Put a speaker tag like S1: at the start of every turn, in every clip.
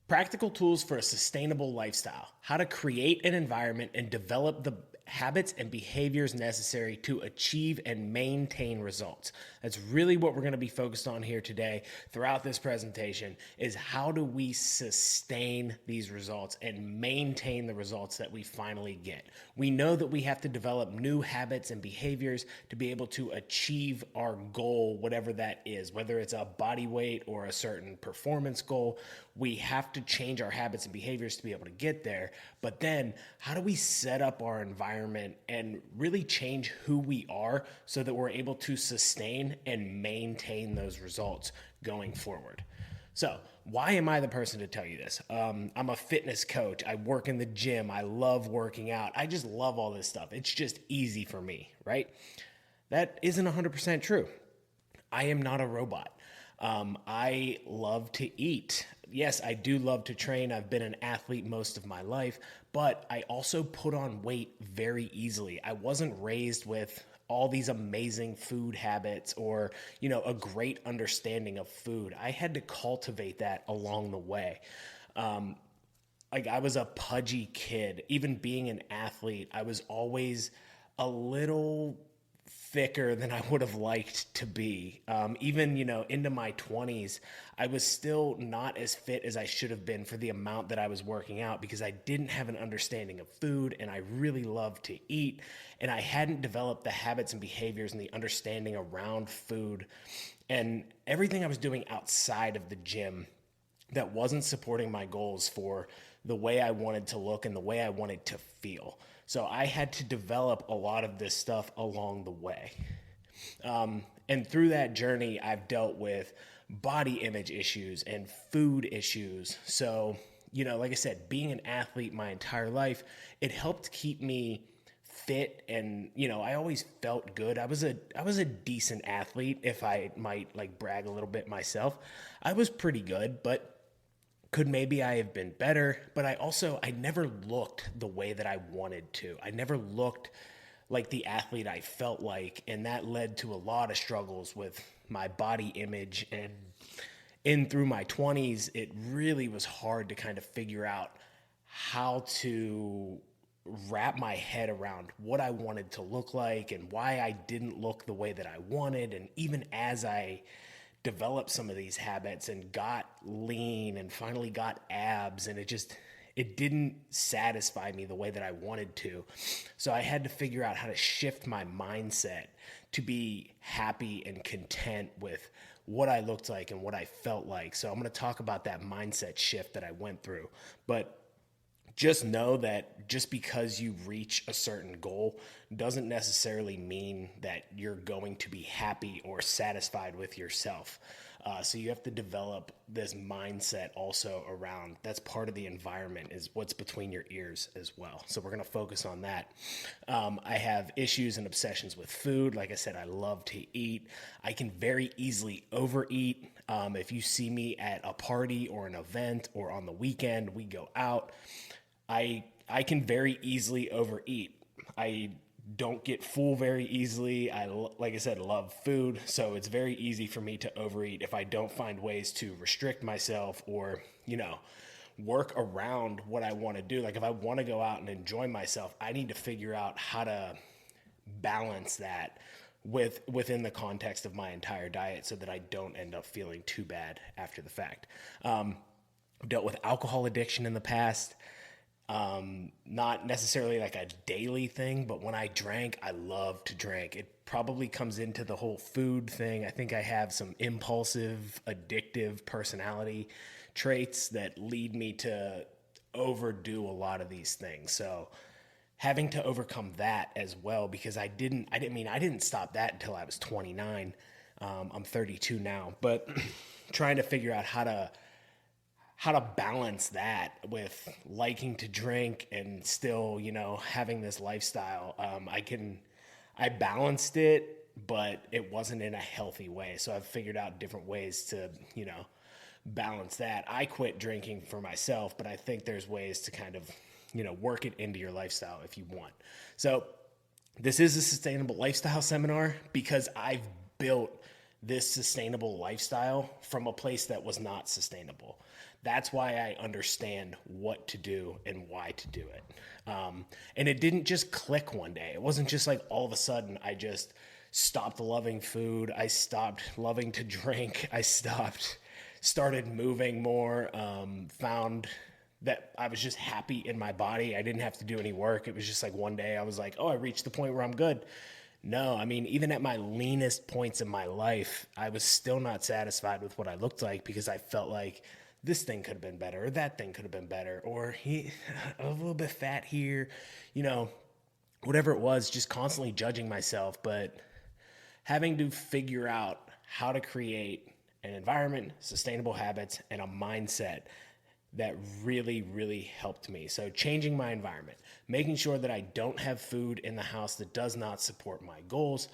S1: Practical tools for a sustainable lifestyle. How to create an environment and develop the habits and behaviors necessary to achieve and maintain results. That's really what we're going to be focused on here today throughout this presentation is how do we sustain these results and maintain the results that we finally get. We know that we have to develop new habits and behaviors to be able to achieve our goal, whatever that is, whether it's a body weight or a certain performance goal. We have to change our habits and behaviors to be able to get there. But then how do we set up our environment and really change who we are so that we're able to sustain and maintain those results going forward? So, why am I the person to tell you this? I'm a fitness coach. I work in the gym. I love working out. I just love all this stuff. It's just easy for me, right? That isn't 100% true. I am not a robot. I love to eat. Yes, I do love to train. I've been an athlete most of my life, but I also put on weight very easily. I wasn't raised with all these amazing food habits or, a great understanding of food. I had to cultivate that along the way. Like I was a pudgy kid. Even being an athlete, I was always a little thicker than I would have liked to be. Even, into my 20s, I was still not as fit as I should have been for the amount that I was working out because I didn't have an understanding of food and I really loved to eat. And I hadn't developed the habits and behaviors and the understanding around food and everything I was doing outside of the gym that wasn't supporting my goals for the way I wanted to look and the way I wanted to feel. So I had to develop a lot of this stuff along the way. And through that journey, I've dealt with body image issues and food issues. So, like I said, being an athlete my entire life, it helped keep me fit and I always felt good. I was a decent athlete, if I might like brag a little bit myself. I was pretty good, but could maybe I have been better, but I never looked the way that I wanted to. I never looked like the athlete I felt like, and that led to a lot of struggles with my body image. And in through my 20s, it really was hard to kind of figure out how to wrap my head around what I wanted to look like and why I didn't look the way that I wanted. And even as I developed some of these habits and got lean and finally got abs, and it didn't satisfy me the way that I wanted to. So I had to figure out how to shift my mindset to be happy and content with what I looked like and what I felt like. So I'm going to talk about that mindset shift that I went through. But just know that just because you reach a certain goal doesn't necessarily mean that you're going to be happy or satisfied with yourself. So you have to develop this mindset also around that's part of the environment is what's between your ears as well. So we're going to focus on that. I have issues and obsessions with food. Like I said, I love to eat. I can very easily overeat. If you see me at a party or an event or on the weekend, we go out. I can very easily overeat. I don't get full very easily. Like I said, love food, so it's very easy for me to overeat if I don't find ways to restrict myself or, work around what I want to do. Like if I want to go out and enjoy myself, I need to figure out how to balance that within the context of my entire diet so that I don't end up feeling too bad after the fact. I've dealt with alcohol addiction in the past. Not necessarily like a daily thing, but when I drank, I love to drink. It probably comes into the whole food thing. I think I have some impulsive, addictive personality traits that lead me to overdo a lot of these things. So having to overcome that as well, because I didn't stop that until I was 29. I'm 32 now, but trying to figure out how to balance that with liking to drink and still, having this lifestyle. I balanced it, but it wasn't in a healthy way. So I've figured out different ways to, balance that. I quit drinking for myself, but I think there's ways to kind of, work it into your lifestyle if you want. So this is a sustainable lifestyle seminar because I've built this sustainable lifestyle from a place that was not sustainable. That's why I understand what to do and why to do it. And it didn't just click one day. It wasn't just like all of a sudden I just stopped loving food. I stopped loving to drink. Started moving more, found that I was just happy in my body. I didn't have to do any work. It was just like one day I was like, oh, I reached the point where I'm good. No, I mean, even at my leanest points in my life, I was still not satisfied with what I looked like because I felt like this thing could have been better, or that thing could have been better, or a little bit fat here, you know, whatever it was, just constantly judging myself, but having to figure out how to create an environment, sustainable habits, and a mindset that really, really helped me. So changing my environment, making sure that I don't have food in the house that does not support my goals,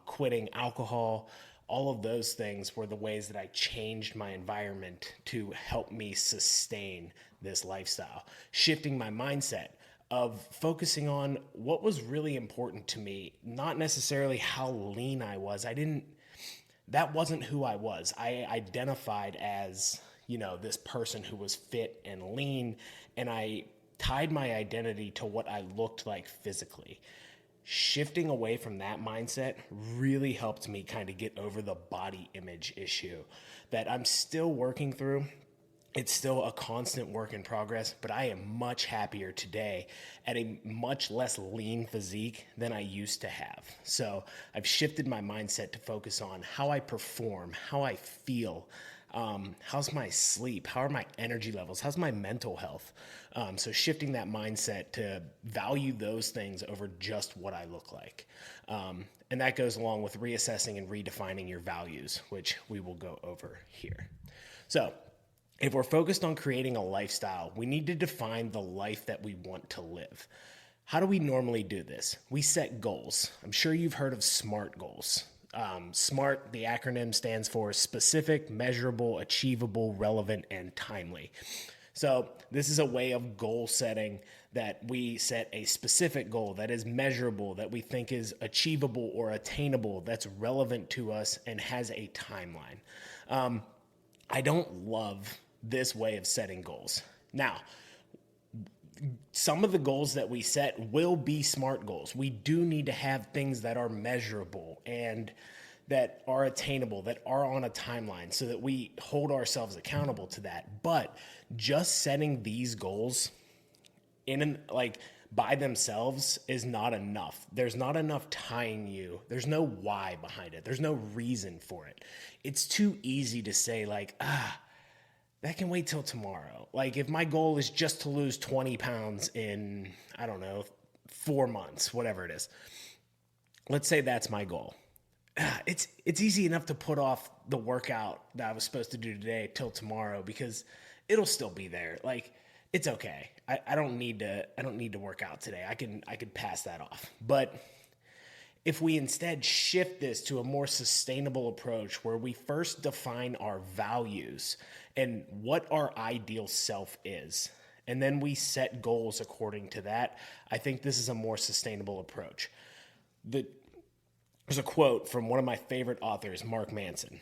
S1: quitting alcohol, all of those things were the ways that I changed my environment to help me sustain this lifestyle. Shifting my mindset of focusing on what was really important to me, not necessarily how lean I was. That wasn't who I was. I identified as, this person who was fit and lean, and I tied my identity to what I looked like physically. Shifting away from that mindset really helped me kind of get over the body image issue that I'm still working through. It's still a constant work in progress, but I am much happier today at a much less lean physique than I used to have. So I've shifted my mindset to focus on how I perform, how I feel, how's my sleep, how are my energy levels, how's my mental health. So shifting that mindset to value those things over just what I look like. And that goes along with reassessing and redefining your values, which we will go over here. So if we're focused on creating a lifestyle, we need to define the life that we want to live. How do we normally do this? We set goals. I'm sure you've heard of SMART goals. SMART, the acronym stands for specific, measurable, achievable, relevant, and timely. So this is a way of goal setting that we set a specific goal that is measurable, that we think is achievable or attainable, that's relevant to us and has a timeline. I don't love this way of setting goals. Now, some of the goals that we set will be SMART goals. We do need to have things that are measurable and that are attainable, that are on a timeline so that we hold ourselves accountable to that. But just setting these goals by themselves is not enough. There's not enough tying you. There's no why behind it. There's no reason for it. It's too easy to say that can wait till tomorrow. Like if my goal is just to lose 20 pounds in, 4 months, whatever it is. Let's say that's my goal. It's easy enough to put off the workout that I was supposed to do today till tomorrow because it'll still be there. Like it's okay. I don't need to work out today. I can pass that off. But if we instead shift this to a more sustainable approach where we first define our values and what our ideal self is, and then we set goals according to that, I think this is a more sustainable approach. There's a quote from one of my favorite authors, Mark Manson.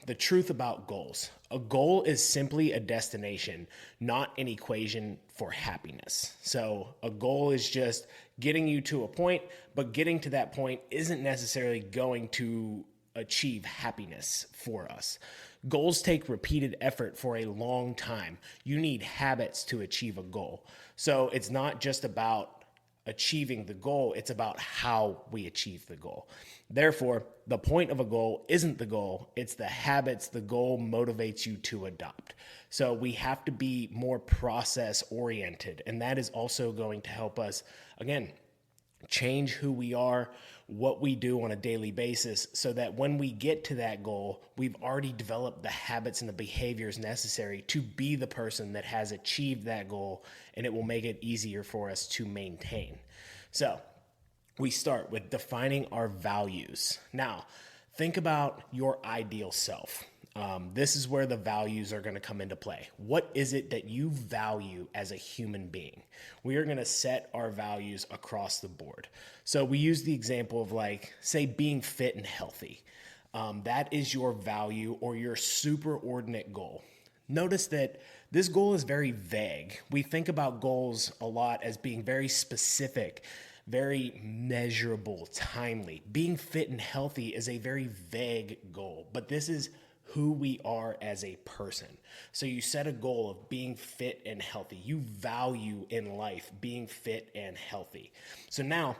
S1: The truth about goals. A goal is simply a destination, not an equation for happiness. So a goal is just getting you to a point, but getting to that point isn't necessarily going to achieve happiness for us. Goals take repeated effort for a long time. You need habits to achieve a goal. So it's not just about achieving the goal, it's about how we achieve the goal. Therefore, the point of a goal isn't the goal, it's the habits the goal motivates you to adopt. So we have to be more process oriented, and that is also going to help us, again, change who we are, what we do on a daily basis, so that when we get to that goal, we've already developed the habits and the behaviors necessary to be the person that has achieved that goal, and it will make it easier for us to maintain. So we start with defining our values. Now, think about your ideal self. This is where the values are going to come into play. What is it that you value as a human being? We are going to set our values across the board. So we use the example of say being fit and healthy. That is your value or your superordinate goal. Notice that this goal is very vague. We think about goals a lot as being very specific, very measurable, timely. Being fit and healthy is a very vague goal, but this is who we are as a person. So you set a goal of being fit and healthy. You value in life being fit and healthy. So now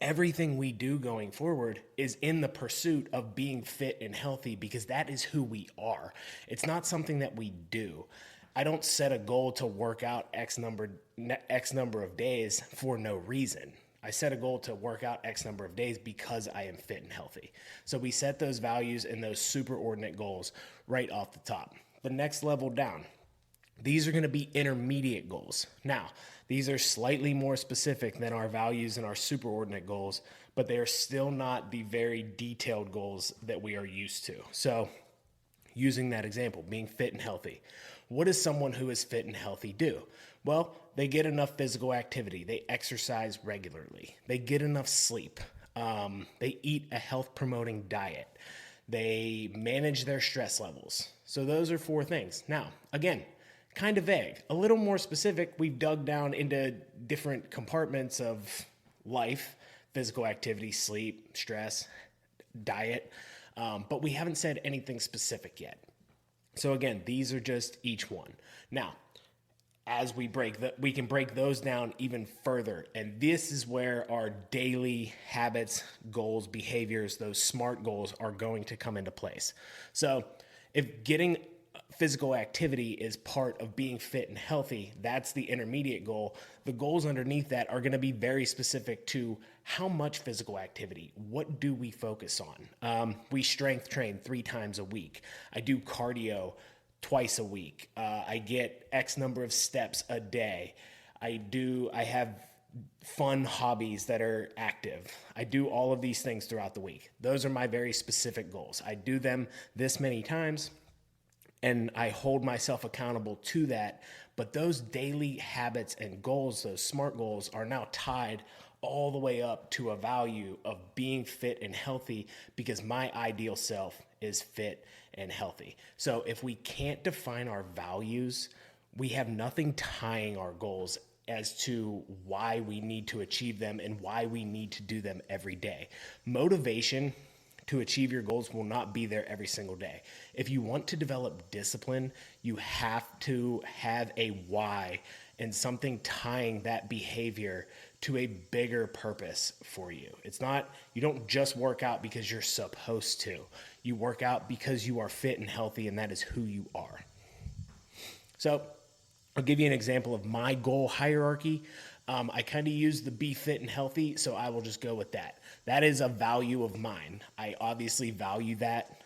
S1: everything we do going forward is in the pursuit of being fit and healthy because that is who we are. It's not something that we do. I don't set a goal to work out X number of days for no reason. I set a goal to work out X number of days because I am fit and healthy. So we set those values and those superordinate goals right off the top. The next level down, these are going to be intermediate goals. Now, these are slightly more specific than our values and our superordinate goals, but they are still not the very detailed goals that we are used to. So using that example, being fit and healthy. What does someone who is fit and healthy do? Well, they get enough physical activity. They exercise regularly. They get enough sleep. They eat a health-promoting diet. They manage their stress levels. So those are 4 things. Now, again, kind of vague. A little more specific, we've dug down into different compartments of life, physical activity, sleep, stress, diet, but we haven't said anything specific yet. So again, these are just each one. Now, as we can break those down even further. And this is where our daily habits, goals, behaviors, those SMART goals are going to come into place. So if getting physical activity is part of being fit and healthy, that's the intermediate goal. The goals underneath that are going to be very specific to how much physical activity. What do we focus on? We strength train 3 times a week. I do cardio twice a week. I get X number of steps a day. I have fun hobbies that are active. I do all of these things throughout the week. Those are my very specific goals. I do them this many times and I hold myself accountable to that. But those daily habits and goals, those SMART goals, are now tied all the way up to a value of being fit and healthy because my ideal self is fit and healthy. So if we can't define our values, we have nothing tying our goals as to why we need to achieve them and why we need to do them every day. Motivation to achieve your goals will not be there every single day. If you want to develop discipline, you have to have a why and something tying that behavior to a bigger purpose for you. It's not, you don't just work out because you're supposed to. You work out because you are fit and healthy, and that is who you are. So I'll give you an example of my goal hierarchy. I kind of use the be fit and healthy, so I will just go with that. That is a value of mine. I obviously value that.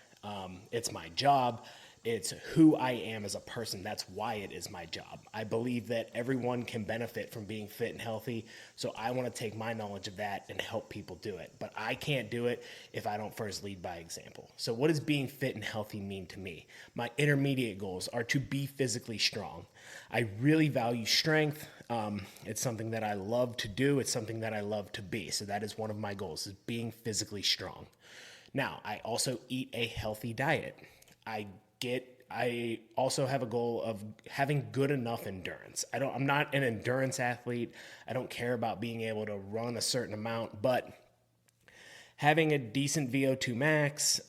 S1: It's my job. It's who I am as a person. That's why it is my job. I believe that everyone can benefit from being fit and healthy, so I want to take my knowledge of that and help people do it. But I can't do it if I don't first lead by example. So what does being fit and healthy mean to me? My intermediate goals are to be physically strong. I really value strength. It's something that I love to do. It's something that I love to be. So that is one of my goals, is being physically strong. Now, I also eat a healthy diet. I also have a goal of having good enough endurance. I'm not an endurance athlete. I don't care about being able to run a certain amount, but having a decent VO2 max,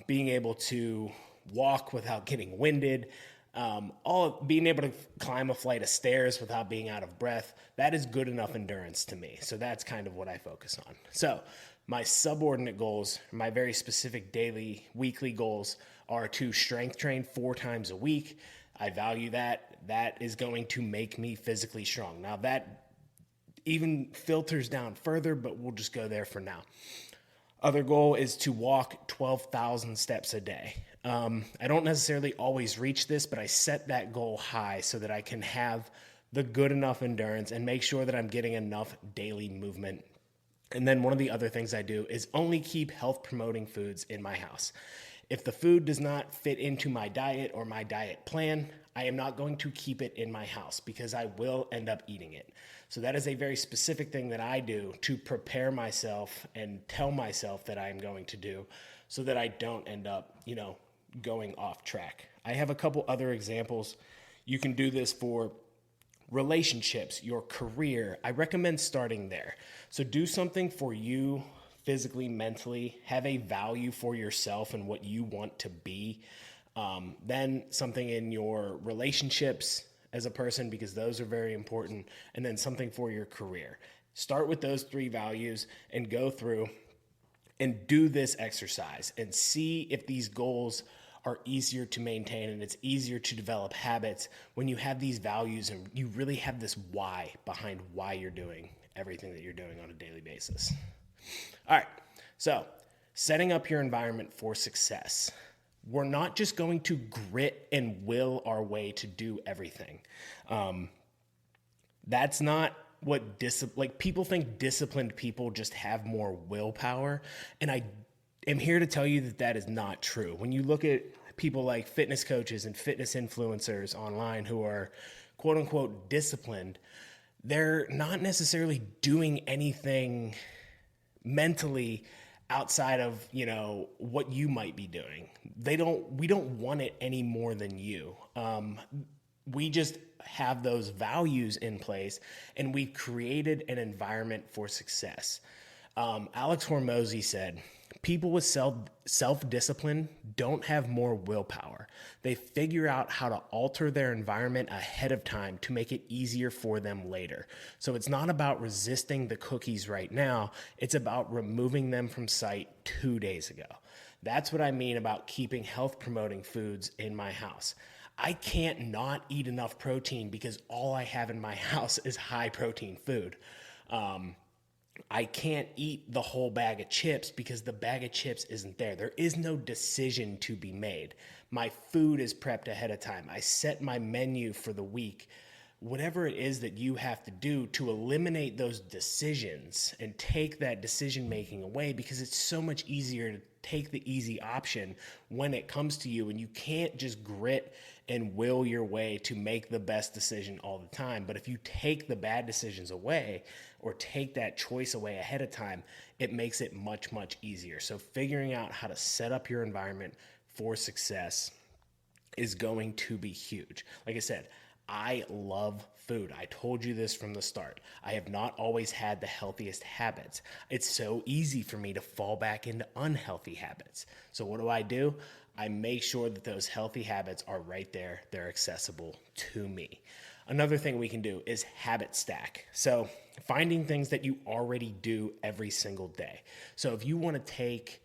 S1: being able to walk without getting winded, being able to climb a flight of stairs without being out of breath, that is good enough endurance to me. So that's kind of what I focus on. So my subordinate goals, my very specific daily, weekly goals are to strength train 4 times a week. I value that. That is going to make me physically strong. Now that even filters down further, but we'll just go there for now. Other goal is to walk 12,000 steps a day. I don't necessarily always reach this, but I set that goal high so that I can have the good enough endurance and make sure that I'm getting enough daily movement. And then one of the other things I do is only keep health promoting foods in my house. If the food does not fit into my diet or my diet plan, I am not going to keep it in my house because I will end up eating it. So that is a very specific thing that I do to prepare myself and tell myself that I am going to do so that I don't end up, going off track. I have a couple other examples. You can do this for relationships, your career. I recommend starting there. So do something for you physically, mentally, have a value for yourself and what you want to be. Then something in your relationships as a person, because those are very important. And then something for your career. Start with those 3 values and go through and do this exercise and see if these goals are easier to maintain and it's easier to develop habits when you have these values and you really have this why behind why you're doing everything that you're doing on a daily basis. All right, so setting up your environment for success. We're not just going to grit and will our way to do everything. That's not what people think disciplined people just have more willpower. And I am here to tell you that that is not true. When you look at people like fitness coaches and fitness influencers online who are quote unquote disciplined, they're not necessarily doing anything mentally outside of, what you might be doing. We don't want it any more than you. We just have those values in place and we've created an environment for success. Alex Hormozy said, people with self-discipline don't have more willpower. They figure out how to alter their environment ahead of time to make it easier for them later. So it's not about resisting the cookies right now. It's about removing them from sight 2 days ago. That's what I mean about keeping health promoting foods in my house. I can't not eat enough protein because all I have in my house is high protein food. I can't eat the whole bag of chips because the bag of chips isn't there. There is no decision to be made. My food is prepped ahead of time. I set my menu for the week. Whatever it is that you have to do to eliminate those decisions and take that decision making away, because it's so much easier to take the easy option when it comes to you, and you can't just grit and will your way to make the best decision all the time. But if you take the bad decisions away or take that choice away ahead of time, it makes it much, much easier. So figuring out how to set up your environment for success is going to be huge. Like I said, I love food. I told you this from the start. I have not always had the healthiest habits. It's so easy for me to fall back into unhealthy habits. So what do? I make sure that those healthy habits are right there. They're accessible to me. Another thing we can do is habit stack. So finding things that you already do every single day. So if you want to take,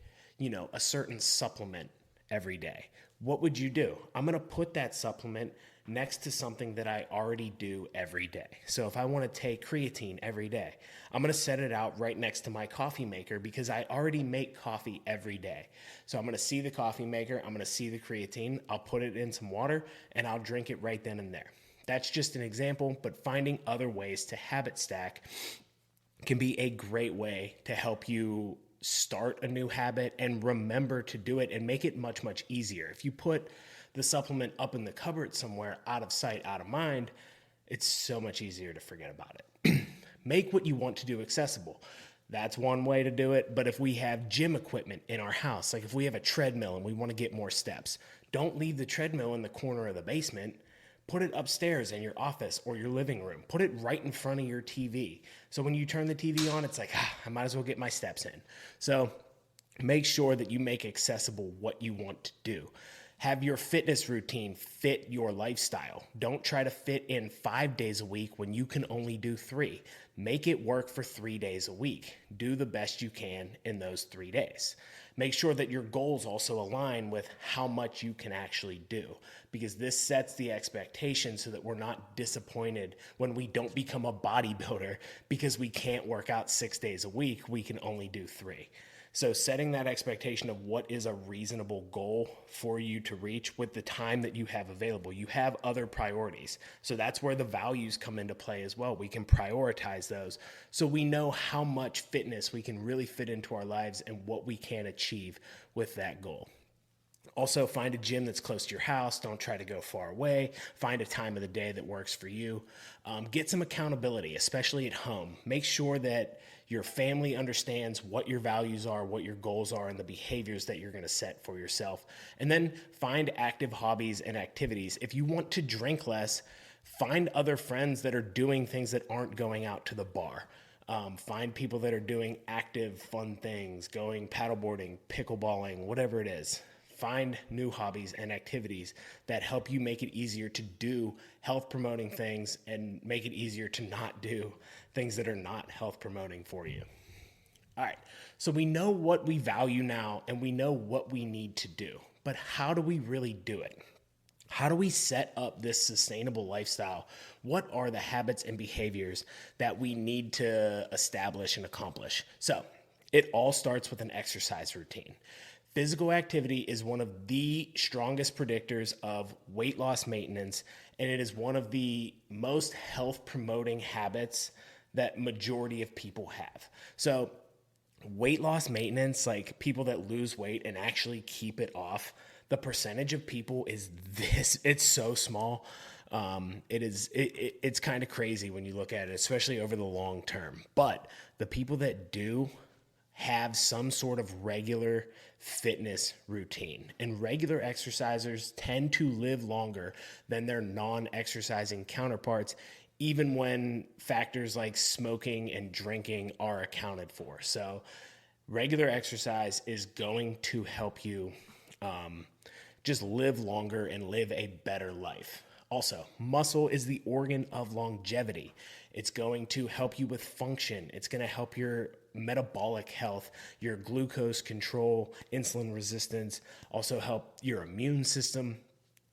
S1: a certain supplement every day, what would you do? I'm going to put that supplement next to something that I already do every day. So if I want to take creatine every day, I'm going to set it out right next to my coffee maker because I already make coffee every day. So I'm going to see the coffee maker, I'm going to see the creatine, I'll put it in some water and I'll drink it right then and there. That's just an example, but finding other ways to habit stack can be a great way to help you start a new habit and remember to do it and make it much, much easier. If you put the supplement up in the cupboard somewhere, out of sight, out of mind, it's so much easier to forget about it. Make what you want to do accessible. That's one way to do it. But if we have gym equipment in our house, like if we have a treadmill and we want to get more steps, don't leave the treadmill in the corner of the basement. Put it upstairs in your office or your living room. Put it right in front of your TV. So when you turn the TV on, it's like, I might as well get my steps in. So make sure that you make accessible what you want to do. Have your fitness routine fit your lifestyle. Don't try to fit in 5 days a week when you can only do 3. Make it work for 3 days a week. Do the best you can in those 3 days. Make sure that your goals also align with how much you can actually do, because this sets the expectation so that we're not disappointed when we don't become a bodybuilder because we can't work out 6 days a week. We can only do 3. So setting that expectation of what is a reasonable goal for you to reach with the time that you have available. You have other priorities. So that's where the values come into play as well. We can prioritize those so we know how much fitness we can really fit into our lives and what we can achieve with that goal. Also, find a gym that's close to your house. Don't try to go far away. Find a time of the day that works for you. Get some accountability, especially at home. Make sure that your family understands what your values are, what your goals are, and the behaviors that you're going to set for yourself. And then find active hobbies and activities. If you want to drink less, find other friends that are doing things that aren't going out to the bar. Find people that are doing active, fun things, going paddleboarding, pickleballing, whatever it is. Find new hobbies and activities that help you make it easier to do health promoting things and make it easier to not do things that are not health promoting for you. All right, so we know what we value now and we know what we need to do, but how do we really do it? How do we set up this sustainable lifestyle? What are the habits and behaviors that we need to establish and accomplish? So it all starts with an exercise routine. Physical activity is one of the strongest predictors of weight loss maintenance, and it is one of the most health promoting habits that majority of people have. So weight loss maintenance, like people that lose weight and actually keep it off, the percentage of people is this, it's so small. It's kind of crazy when you look at it, especially over the long term. But the people that do have some sort of regular fitness routine, and regular exercisers tend to live longer than their non-exercising counterparts, even when factors like smoking and drinking are accounted for. So regular exercise is going to help you just live longer and live a better life. Also, muscle is the organ of longevity. It's going to help you with function. It's going to help your metabolic health, your glucose control, insulin resistance, also help your immune system.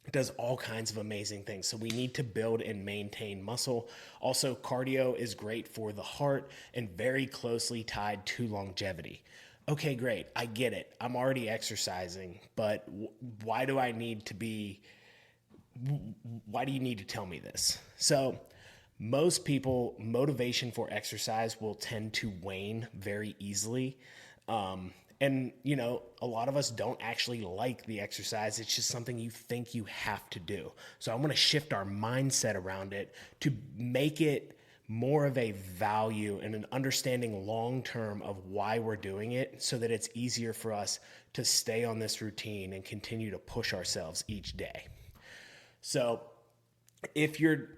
S1: It does all kinds of amazing things. So we need to build and maintain muscle. Also, cardio is great for the heart and very closely tied to longevity. Okay, great. I get it. I'm already exercising, but why do you need to tell me this? So most people, motivation for exercise will tend to wane very easily. And, you know, a lot of us don't actually like the exercise. It's just something you think you have to do. So I want to shift our mindset around it to make it more of a value and an understanding long-term of why we're doing it, so that it's easier for us to stay on this routine and continue to push ourselves each day. So if you're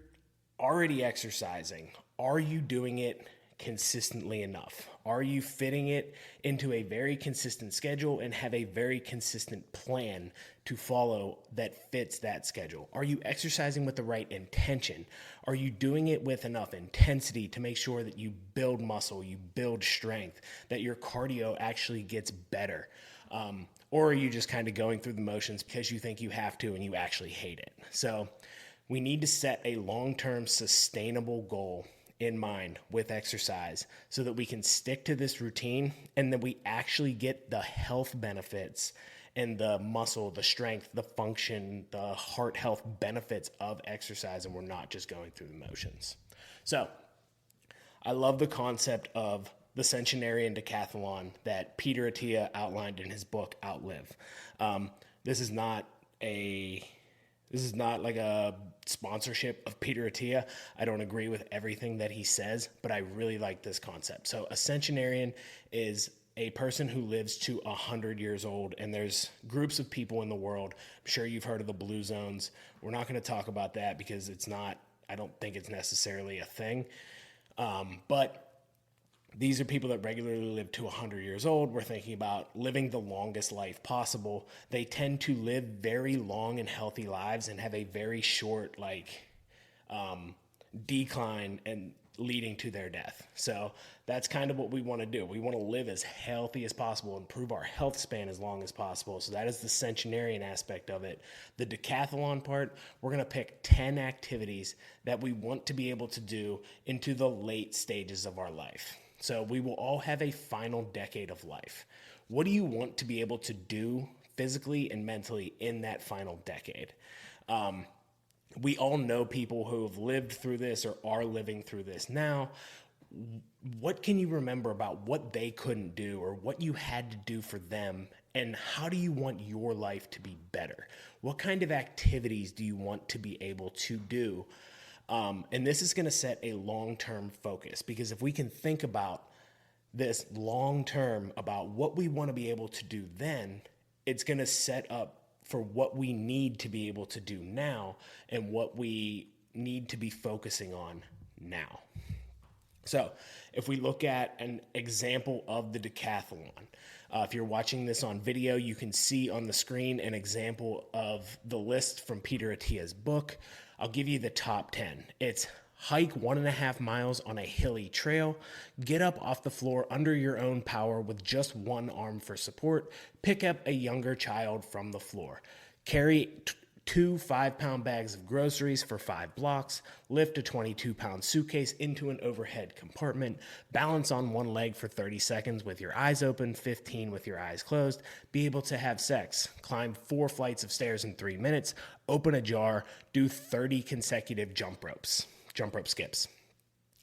S1: already exercising, are you doing it consistently enough? Are you fitting it into a very consistent schedule and have a very consistent plan to follow that fits that schedule? Are you exercising with the right intention? Are you doing it with enough intensity to make sure that you build muscle, you build strength, that your cardio actually gets better? Or are you just kind of going through the motions because you think you have to and you actually hate it? So we need to set a long-term sustainable goal in mind with exercise so that we can stick to this routine and that we actually get the health benefits and the muscle, the strength, the function, the heart health benefits of exercise, and we're not just going through the motions. So I love the concept of the centenarian decathlon that Peter Attia outlined in his book Outlive. This is not like a sponsorship of Peter Attia. I don't agree with everything that he says, but I really like this concept. So a centenarian is a person who lives to 100 years old, and there's groups of people in the world. I'm sure you've heard of the blue zones. We're not going to talk about that because I don't think it's necessarily a thing. But these are people that regularly live to 100 years old. We're thinking about living the longest life possible. They tend to live very long and healthy lives and have a very short decline and leading to their death. So that's kind of what we want to do. We want to live as healthy as possible, improve our health span as long as possible. So that is the centenarian aspect of it. The decathlon part, we're going to pick 10 activities that we want to be able to do into the late stages of our life. So we will all have a final decade of life. What do you want to be able to do physically and mentally in that final decade? We all know people who have lived through this or are living through this now. What can you remember about what they couldn't do or what you had to do for them And how do you want your life to be better? What kind of activities do you want to be able to do? And this is going to set a long-term focus, because if we can think about this long-term about what we want to be able to do then, it's going to set up for what we need to be able to do now and what we need to be focusing on now. So if we look at an example of the decathlon, if you're watching this on video, you can see on the screen an example of the list from Peter Attia's book. I'll give you the top 10. It's hike 1.5 miles on a hilly trail, get up off the floor under your own power with just one arm for support, pick up a younger child from the floor, carry 2 5-pound bags of groceries for 5 blocks, lift a 22-pound suitcase into an overhead compartment, balance on one leg for 30 seconds with your eyes open, 15 with your eyes closed, be able to have sex, climb 4 flights of stairs in 3 minutes, open a jar, do 30 consecutive jump rope skips.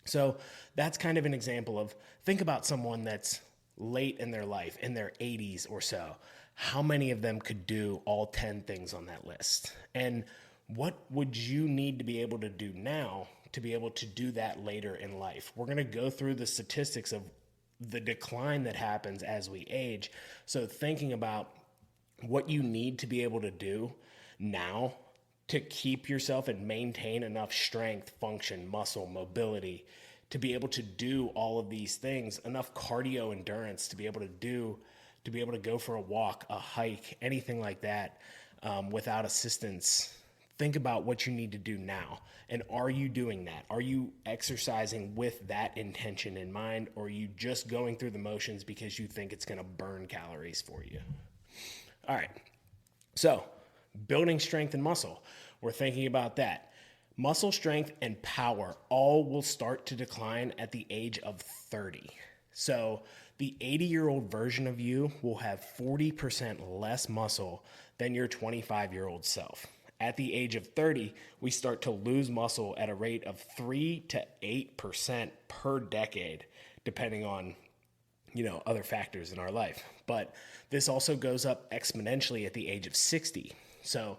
S1: So that's kind of an example of, think about someone that's late in their life, in their 80s or so. How many of them could do all 10 things on that list? And what would you need to be able to do now to be able to do that later in life? We're going to go through the statistics of the decline that happens as we age. So thinking about what you need to be able to do now to keep yourself and maintain enough strength, function, muscle, mobility, to be able to do all of these things, enough cardio endurance to be able to go for a walk, a hike, anything like that, without assistance. Think about what you need to do now. And are you doing that? Are you exercising with that intention in mind, or are you just going through the motions because you think it's going to burn calories for you? All right. So building strength and muscle, we're thinking about that. Muscle strength and power all will start to decline at the age of 30. So the 80-year-old version of you will have 40% less muscle than your 25-year-old self. At the age of 30, we start to lose muscle at a rate of 3 to 8% per decade, depending on, other factors in our life. But this also goes up exponentially at the age of 60. So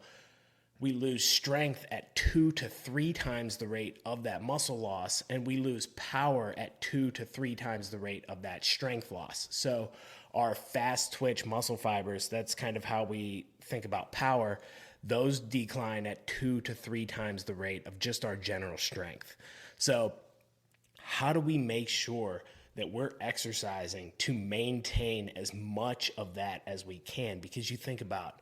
S1: we lose strength at 2 to 3 times the rate of that muscle loss, and we lose power at 2 to 3 times the rate of that strength loss. So our fast twitch muscle fibers, that's kind of how we think about power, those decline at 2 to 3 times the rate of just our general strength. So how do we make sure that we're exercising to maintain as much of that as we can? Because you think about,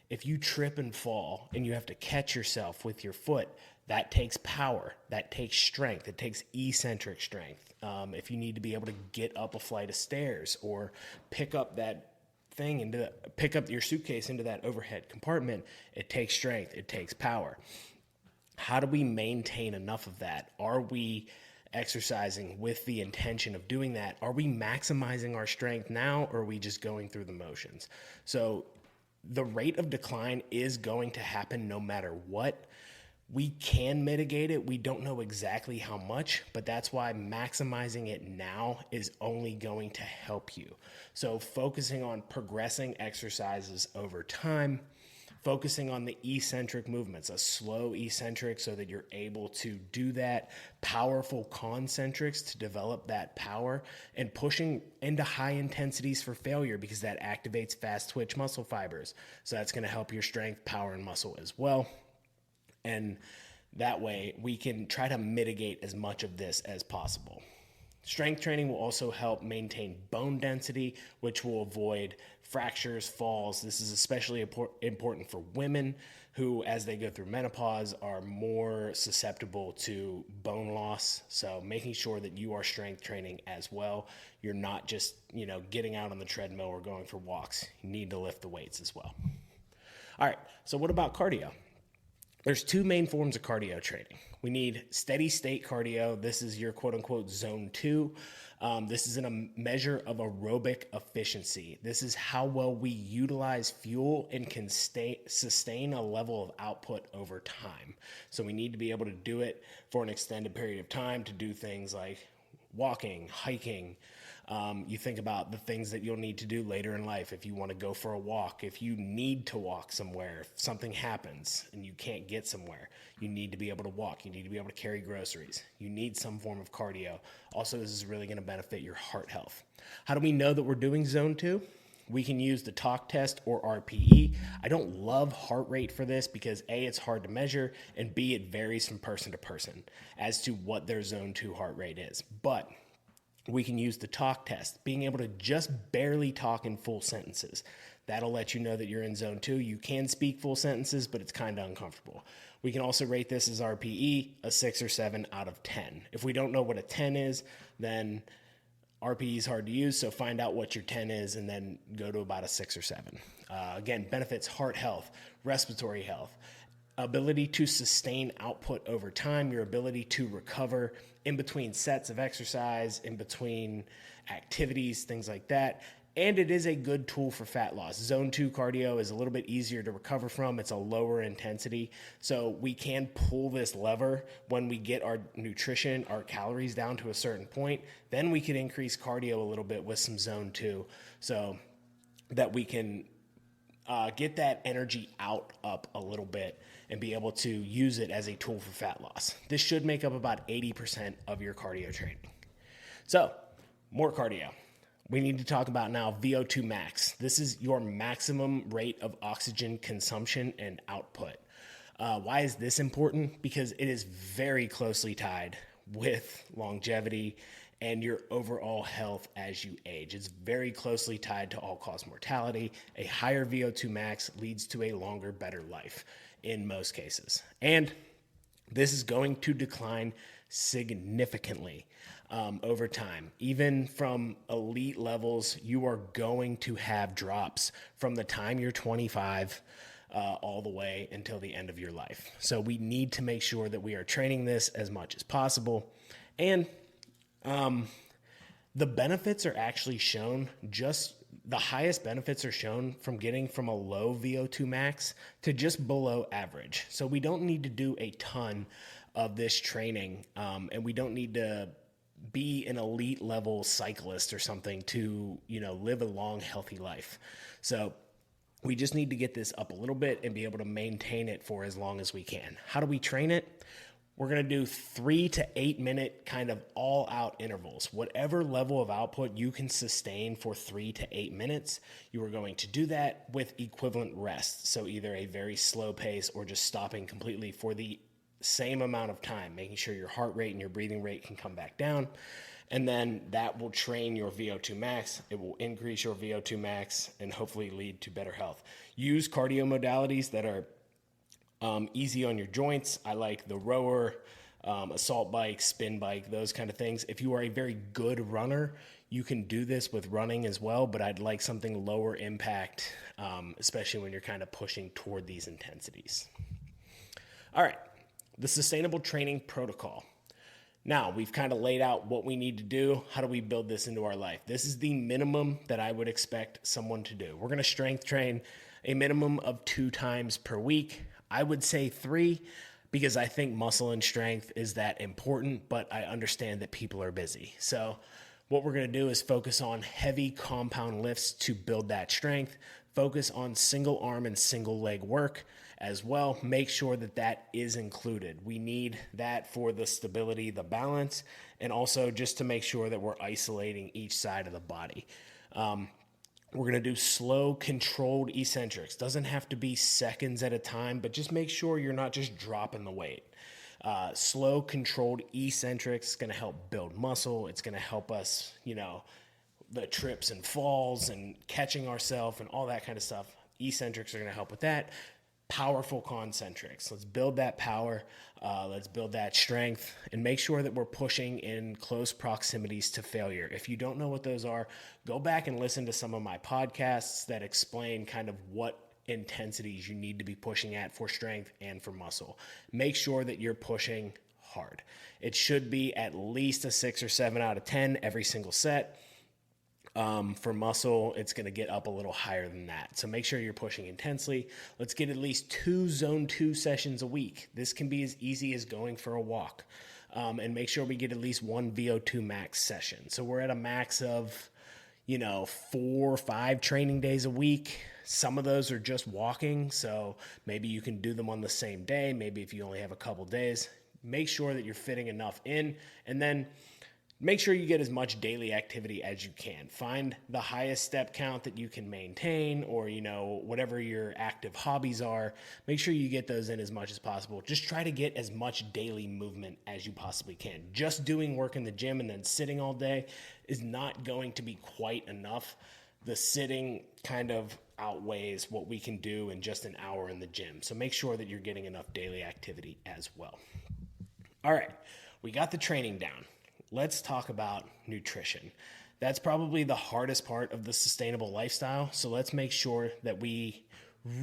S1: if you trip and fall and you have to catch yourself with your foot, that takes power, that takes strength, it takes eccentric strength. If you need to be able to get up a flight of stairs or pick up your suitcase into that overhead compartment, it takes strength, it takes power. How do we maintain enough of that? Are we exercising with the intention of doing that? Are we maximizing our strength now, or are we just going through the motions? So the rate of decline is going to happen no matter what. We can mitigate it. We don't know exactly how much, but that's why maximizing it now is only going to help you. So focusing on progressing exercises over time, focusing on the eccentric movements, a slow eccentric so that you're able to do that, powerful concentrics to develop that power, and pushing into high intensities for failure, because that activates fast twitch muscle fibers. So that's going to help your strength, power, and muscle as well. And that way we can try to mitigate as much of this as possible. Strength training will also help maintain bone density, which will avoid fractures, falls. This is especially important for women who, as they go through menopause, are more susceptible to bone loss. So making sure that you are strength training as well. You're not just, getting out on the treadmill or going for walks. You need to lift the weights as well. All right, so what about cardio? There's 2 main forms of cardio training. We need steady state cardio. This is your quote unquote zone 2. This is a measure of aerobic efficiency. This is how well we utilize fuel and can sustain a level of output over time. So we need to be able to do it for an extended period of time to do things like walking, hiking. You think about the things that you'll need to do later in life. If you want to go for a walk, if you need to walk somewhere, if something happens and you can't get somewhere, you need to be able to walk. You need to be able to carry groceries. You need some form of cardio. Also, this is really going to benefit your heart health. How do we know that we're doing zone 2? We can use the talk test or RPE. I don't love heart rate for this because A, it's hard to measure, and B, it varies from person to person as to what their zone 2 heart rate is. But we can use the talk test, being able to just barely talk in full sentences. That'll let you know that you're in zone 2. You can speak full sentences, but it's kind of uncomfortable. We can also rate this as RPE, a 6 or 7 out of 10. If we don't know what a 10 is, then RPE is hard to use, so find out what your 10 is and then go to about a 6 or 7. Again, benefits heart health, respiratory health, ability to sustain output over time, your ability to recover in between sets of exercise, in between activities, things like that. And it is a good tool for fat loss. Zone 2 cardio is a little bit easier to recover from. It's a lower intensity. So we can pull this lever when we get our nutrition, our calories down to a certain point. Then we can increase cardio a little bit with some zone 2 so that we can get that energy up a little bit and be able to use it as a tool for fat loss. This should make up about 80% of your cardio training. So, more cardio. We need to talk about now VO2 max. This is your maximum rate of oxygen consumption and output. Why is this important? Because it is very closely tied with longevity and your overall health as you age. It's very closely tied to all-cause mortality. A higher VO2 max leads to a longer, better life in most cases. And this is going to decline significantly over time. Even from elite levels, you are going to have drops from the time you're 25 all the way until the end of your life. So we need to make sure that we are training this as much as possible. And the benefits are actually shown, just the highest benefits are shown from getting from a low VO2 max to just below average. So we don't need to do a ton of this training, and we don't need to be an elite level cyclist or something to, live a long, healthy life. So we just need to get this up a little bit and be able to maintain it for as long as we can. How do we train it? We're going to do 3 to 8 minute kind of all out intervals. Whatever level of output you can sustain for 3 to 8 minutes, you are going to do that with equivalent rest. So either a very slow pace or just stopping completely for the same amount of time, making sure your heart rate and your breathing rate can come back down. And then that will train your VO2 max. It will increase your VO2 max and hopefully lead to better health. Use cardio modalities that are easy on your joints. I like the rower, assault bike, spin bike, those kind of things. If you are a very good runner, you can do this with running as well, but I'd like something lower impact, especially when you're kind of pushing toward these intensities. All right, the sustainable training protocol. Now, we've kind of laid out what we need to do. How do we build this into our life? This is the minimum that I would expect someone to do. We're going to strength train a minimum of 2 times per week. I would say 3 because I think muscle and strength is that important, but I understand that people are busy. So what we're going to do is focus on heavy compound lifts to build that strength, focus on single arm and single leg work as well. Make sure that that is included. We need that for the stability, the balance, and also just to make sure that we're isolating each side of the body. We're going to do slow, controlled eccentrics. Doesn't have to be seconds at a time, but just make sure you're not just dropping the weight. Slow, controlled eccentrics is going to help build muscle. It's going to help us, the trips and falls and catching ourselves and all that kind of stuff. Eccentrics are going to help with that. Powerful concentrics. Let's build that power. Let's build that strength and make sure that we're pushing in close proximities to failure. If you don't know what those are, go back and listen to some of my podcasts that explain kind of what intensities you need to be pushing at for strength and for muscle. Make sure that you're pushing hard. It should be at least a 6 or 7 out of 10 every single set. For muscle, it's going to get up a little higher than that. So make sure you're pushing intensely. Let's get at least 2 zone 2 sessions a week. This can be as easy as going for a walk. And make sure we get at least 1 VO2 max session. So we're at a max of, 4 or 5 training days a week. Some of those are just walking. So maybe you can do them on the same day. Maybe if you only have a couple days, make sure that you're fitting enough in. And then make sure you get as much daily activity as you can. Find the highest step count that you can maintain, or, whatever your active hobbies are. Make sure you get those in as much as possible. Just try to get as much daily movement as you possibly can. Just doing work in the gym and then sitting all day is not going to be quite enough. The sitting kind of outweighs what we can do in just an hour in the gym. So make sure that you're getting enough daily activity as well. All right, we got the training down. Let's talk about nutrition. That's probably the hardest part of the sustainable lifestyle. So let's make sure that we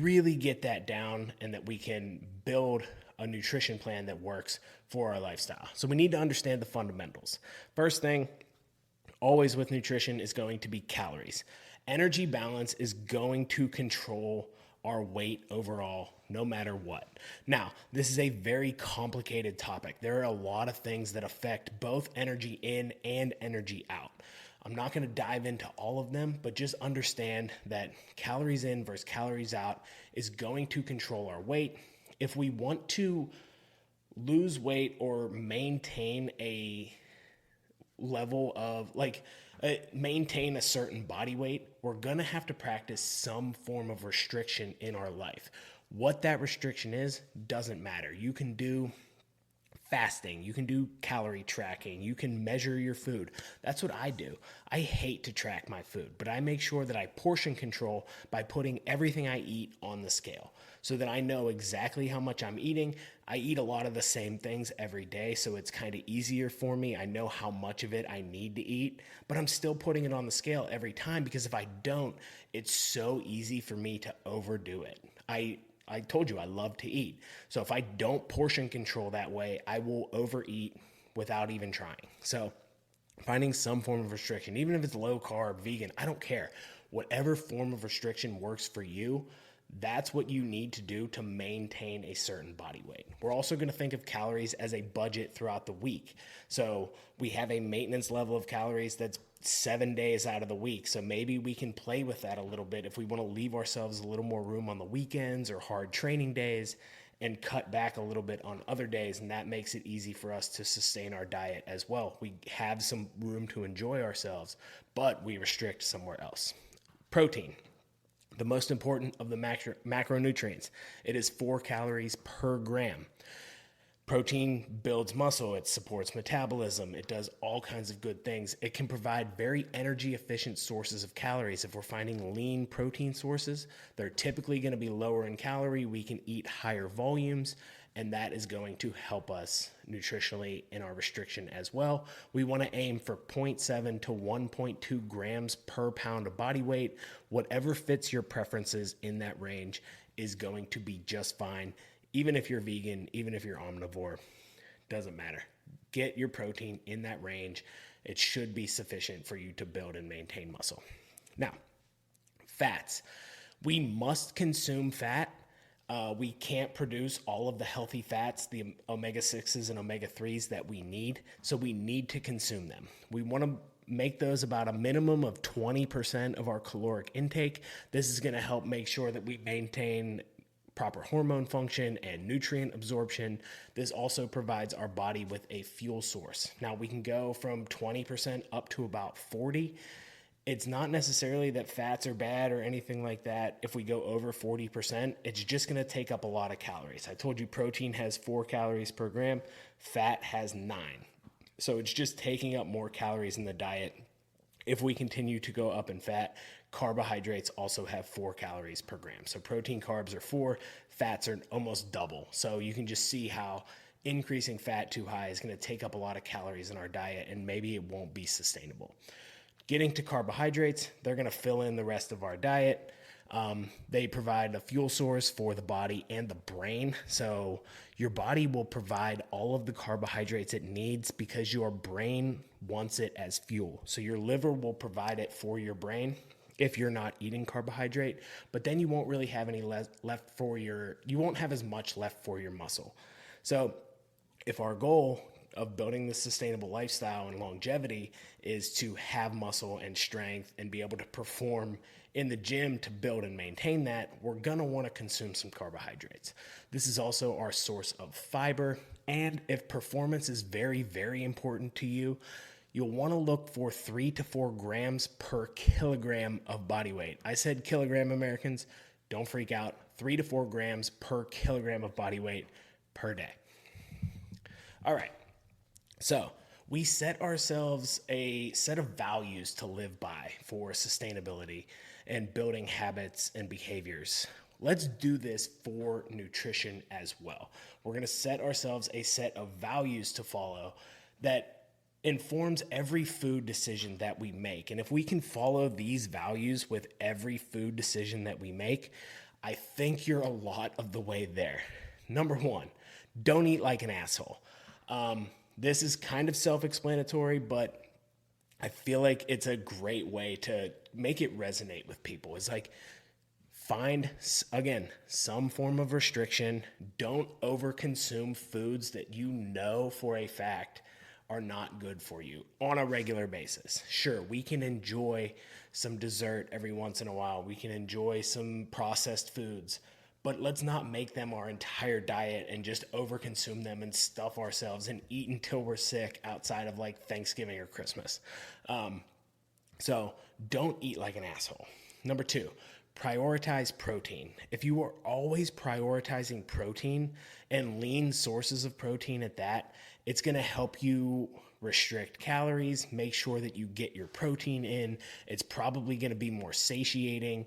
S1: really get that down and that we can build a nutrition plan that works for our lifestyle. So we need to understand the fundamentals. First thing, always with nutrition, is going to be calories. Energy balance is going to control our weight overall, no matter what. Now, this is a very complicated topic. There are a lot of things that affect both energy in and energy out. I'm not going to dive into all of them, but just understand that calories in versus calories out is going to control our weight. If we want to lose weight or maintain a level of maintain a certain body weight, we're going to have to practice some form of restriction in our life. What that restriction is doesn't matter. You can do fasting, you can do calorie tracking, you can measure your food. That's what I do. I hate to track my food, but I make sure that I portion control by putting everything I eat on the scale so that I know exactly how much I'm eating. I eat a lot of the same things every day, so it's kind of easier for me. I know how much of it I need to eat, but I'm still putting it on the scale every time, because if I don't, it's so easy for me to overdo it. I told you I love to eat. So if I don't portion control that way, I will overeat without even trying. So finding some form of restriction, even if it's low carb, vegan, I don't care. Whatever form of restriction works for you, that's what you need to do to maintain a certain body weight. We're also going to think of calories as a budget throughout the week. So we have a maintenance level of calories that's 7 days out of the week. So maybe we can play with that a little bit if we want to leave ourselves a little more room on the weekends or hard training days, and cut back a little bit on other days. And that makes it easy for us to sustain our diet as well. We have some room to enjoy ourselves, but we restrict somewhere else. Protein, the most important of the macronutrients. It is 4 calories per gram. Protein builds muscle, it supports metabolism, it does all kinds of good things. It can provide very energy efficient sources of calories. If we're finding lean protein sources, they're typically going to be lower in calorie. We can eat higher volumes, and that is going to help us nutritionally in our restriction as well. We want to aim for 0.7 to 1.2 grams per pound of body weight. Whatever fits your preferences in that range is going to be just fine. Even if you're vegan, even if you're omnivore, doesn't matter. Get your protein in that range. It should be sufficient for you to build and maintain muscle. Now, fats. We must consume fat. We can't produce all of the healthy fats, the omega-6s and omega-3s that we need, so we need to consume them. We want to make those about a minimum of 20% of our caloric intake. This is going to help make sure that we maintain proper hormone function and nutrient absorption. This also provides our body with a fuel source. Now we can go from 20% up to about 40. It's not necessarily that fats are bad or anything like that. If we go over 40%, it's just going to take up a lot of calories. I told you protein has 4 calories per gram, fat has 9. So it's just taking up more calories in the diet. If we continue to go up in fat, carbohydrates also have 4 calories per gram. So protein, carbs are 4, fats are almost double. So you can just see how increasing fat too high is going to take up a lot of calories in our diet, and maybe it won't be sustainable. Getting to carbohydrates, they're going to fill in the rest of our diet. They provide a fuel source for the body and the brain. So your body will provide all of the carbohydrates it needs because your brain wants it as fuel. So your liver will provide it for your brain if you're not eating carbohydrate, but then you won't really have any left for you won't have as much left for your muscle. So if our goal of building this sustainable lifestyle and longevity is to have muscle and strength and be able to perform in the gym to build and maintain that, we're going to want to consume some carbohydrates. This is also our source of fiber. And if performance is very, very important to you, you'll want to look for 3 to 4 grams per kilogram of body weight. I said kilogram, Americans. Don't freak out. 3 to 4 grams per kilogram of body weight per day. All right. So we set ourselves a set of values to live by for sustainability and building habits and behaviors. Let's do this for nutrition as well. We're going to set ourselves a set of values to follow that informs every food decision that we make. And if we can follow these values with every food decision that we make, I think you're a lot of the way there. Number 1, don't eat like an asshole. This is kind of self-explanatory, but I feel like it's a great way to make it resonate with people. It's like, find, again, some form of restriction. Don't overconsume foods that you know for a fact are not good for you on a regular basis. Sure, we can enjoy some dessert every once in a while. We can enjoy some processed foods, but let's not make them our entire diet and just overconsume them and stuff ourselves and eat until we're sick outside of like Thanksgiving or Christmas. So don't eat like an asshole. Number 2, prioritize protein. If you are always prioritizing protein and lean sources of protein at that, it's going to help you restrict calories, make sure that you get your protein in. It's probably going to be more satiating.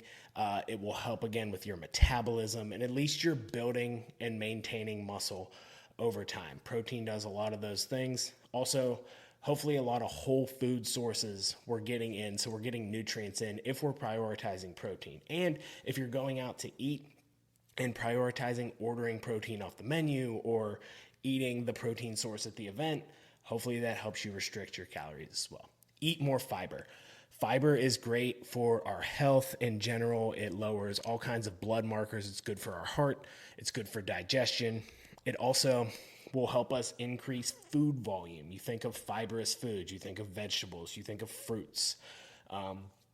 S1: It will help again with your metabolism, and at least you're building and maintaining muscle over time. Protein does a lot of those things. Also, hopefully a lot of whole food sources we're getting in, so we're getting nutrients in if we're prioritizing protein. And if you're going out to eat and prioritizing ordering protein off the menu or eating the protein source at the event, hopefully that helps you restrict your calories as well. Eat more fiber. Fiber is great for our health in general. It lowers all kinds of blood markers. It's good for our heart. It's good for digestion. It also will help us increase food volume. You think of fibrous foods, you think of vegetables, you think of fruits.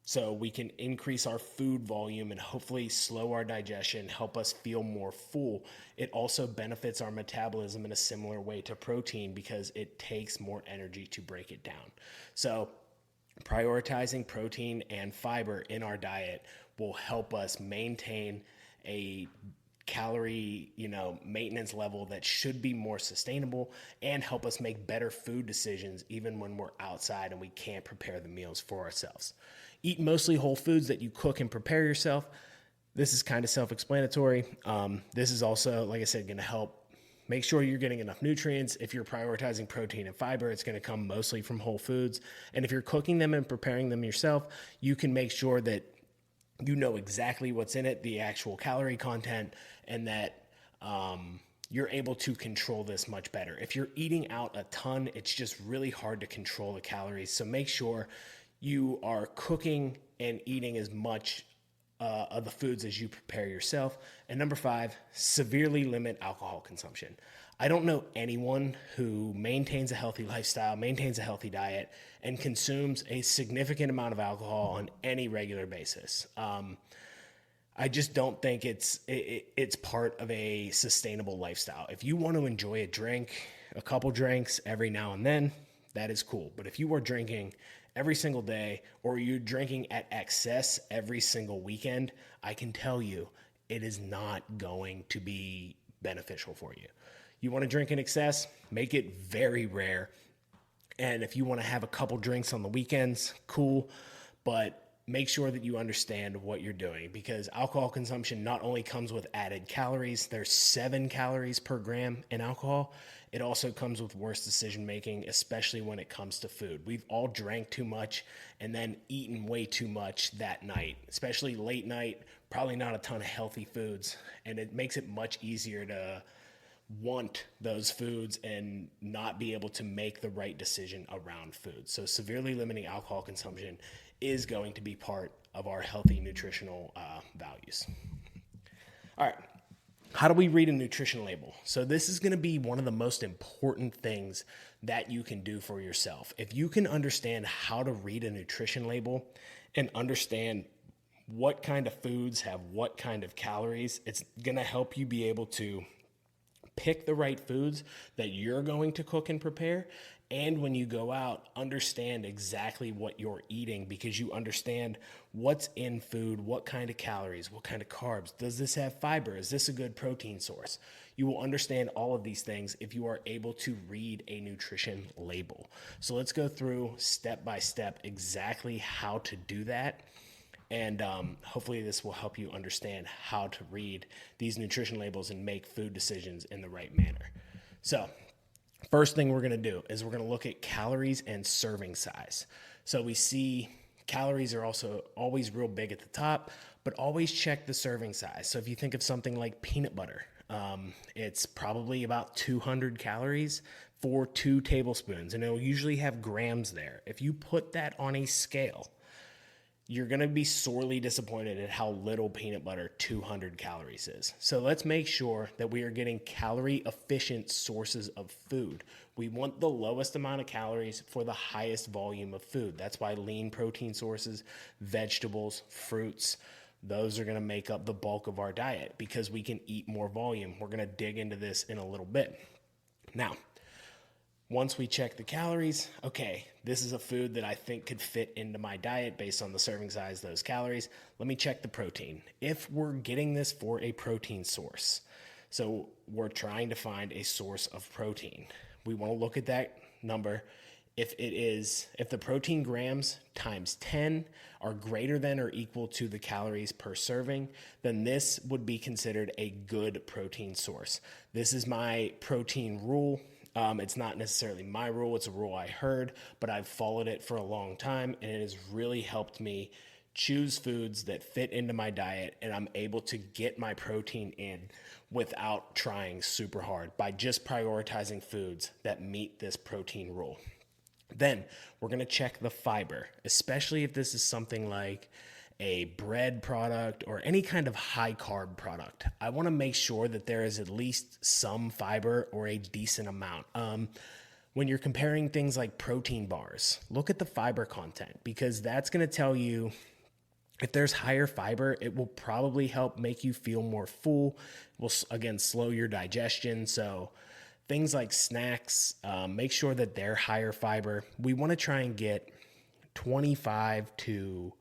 S1: So we can increase our food volume and hopefully slow our digestion, help us feel more full. It also benefits our metabolism in a similar way to protein because it takes more energy to break it down. So prioritizing protein and fiber in our diet will help us maintain a calorie, maintenance level that should be more sustainable and help us make better food decisions even when we're outside and we can't prepare the meals for ourselves. Eat mostly whole foods that you cook and prepare yourself. This is kind of self-explanatory. This is also, like I said, going to help make sure you're getting enough nutrients. If you're prioritizing protein and fiber, it's going to come mostly from whole foods. And if you're cooking them and preparing them yourself, you can make sure that you know exactly what's in it, the actual calorie content, and that you're able to control this much better. If you're eating out a ton, it's just really hard to control the calories. So make sure you are cooking and eating as much of the foods as you prepare yourself. And number 5, severely limit alcohol consumption. I don't know anyone who maintains a healthy lifestyle, maintains a healthy diet, and consumes a significant amount of alcohol on any regular basis. I just don't think it's part of a sustainable lifestyle. If you want to enjoy a couple drinks every now and then, that is cool. But if you are drinking every single day or you're drinking at excess every single weekend, I can tell you it is not going to be beneficial for you. You want to drink in excess, make it very rare. And if you want to have a couple drinks on the weekends, cool. But make sure that you understand what you're doing, because alcohol consumption not only comes with added calories, there's 7 calories per gram in alcohol. It also comes with worse decision making, especially when it comes to food. We've all drank too much and then eaten way too much that night, especially late night, probably not a ton of healthy foods, and it makes it much easier to want those foods and not be able to make the right decision around food. So severely limiting alcohol consumption is going to be part of our healthy nutritional values. All right. How do we read a nutrition label? So this is going to be one of the most important things that you can do for yourself. If you can understand how to read a nutrition label and understand what kind of foods have what kind of calories, it's going to help you be able to pick the right foods that you're going to cook and prepare. And when you go out, understand exactly what you're eating, because you understand what's in food, what kind of calories, what kind of carbs. Does this have fiber? Is this a good protein source? You will understand all of these things if you are able to read a nutrition label. So let's go through step by step exactly how to do that. And hopefully this will help you understand how to read these nutrition labels and make food decisions in the right manner. So first thing we're going to do is we're going to look at calories and serving size. So we see calories are also always real big at the top, but always check the serving size. So if you think of something like peanut butter, it's probably about 200 calories for 2 tablespoons, and it'll usually have grams there. If you put that on a scale, you're going to be sorely disappointed at how little peanut butter 200 calories is. So let's make sure that we are getting calorie efficient sources of food. We want the lowest amount of calories for the highest volume of food. That's why lean protein sources, vegetables, fruits, those are going to make up the bulk of our diet because we can eat more volume. We're going to dig into this in a little bit. Now, once we check the calories, okay, this is a food that I think could fit into my diet based on the serving size, those calories. Let me check the protein. If we're getting this for a protein source, so we're trying to find a source of protein, we want to look at that number. If the protein grams times 10 are greater than or equal to the calories per serving, then this would be considered a good protein source. This is my protein rule. It's not necessarily my rule. It's a rule I heard, but I've followed it for a long time, and it has really helped me choose foods that fit into my diet, and I'm able to get my protein in without trying super hard by just prioritizing foods that meet this protein rule. Then we're going to check the fiber, especially if this is something like a bread product or any kind of high carb product. I want to make sure that there is at least some fiber or a decent amount. When you're comparing things like protein bars, look at the fiber content, because that's going to tell you if there's higher fiber, it will probably help make you feel more full. It will, again, slow your digestion. So things like snacks, make sure that they're higher fiber. We want to try and get 25 to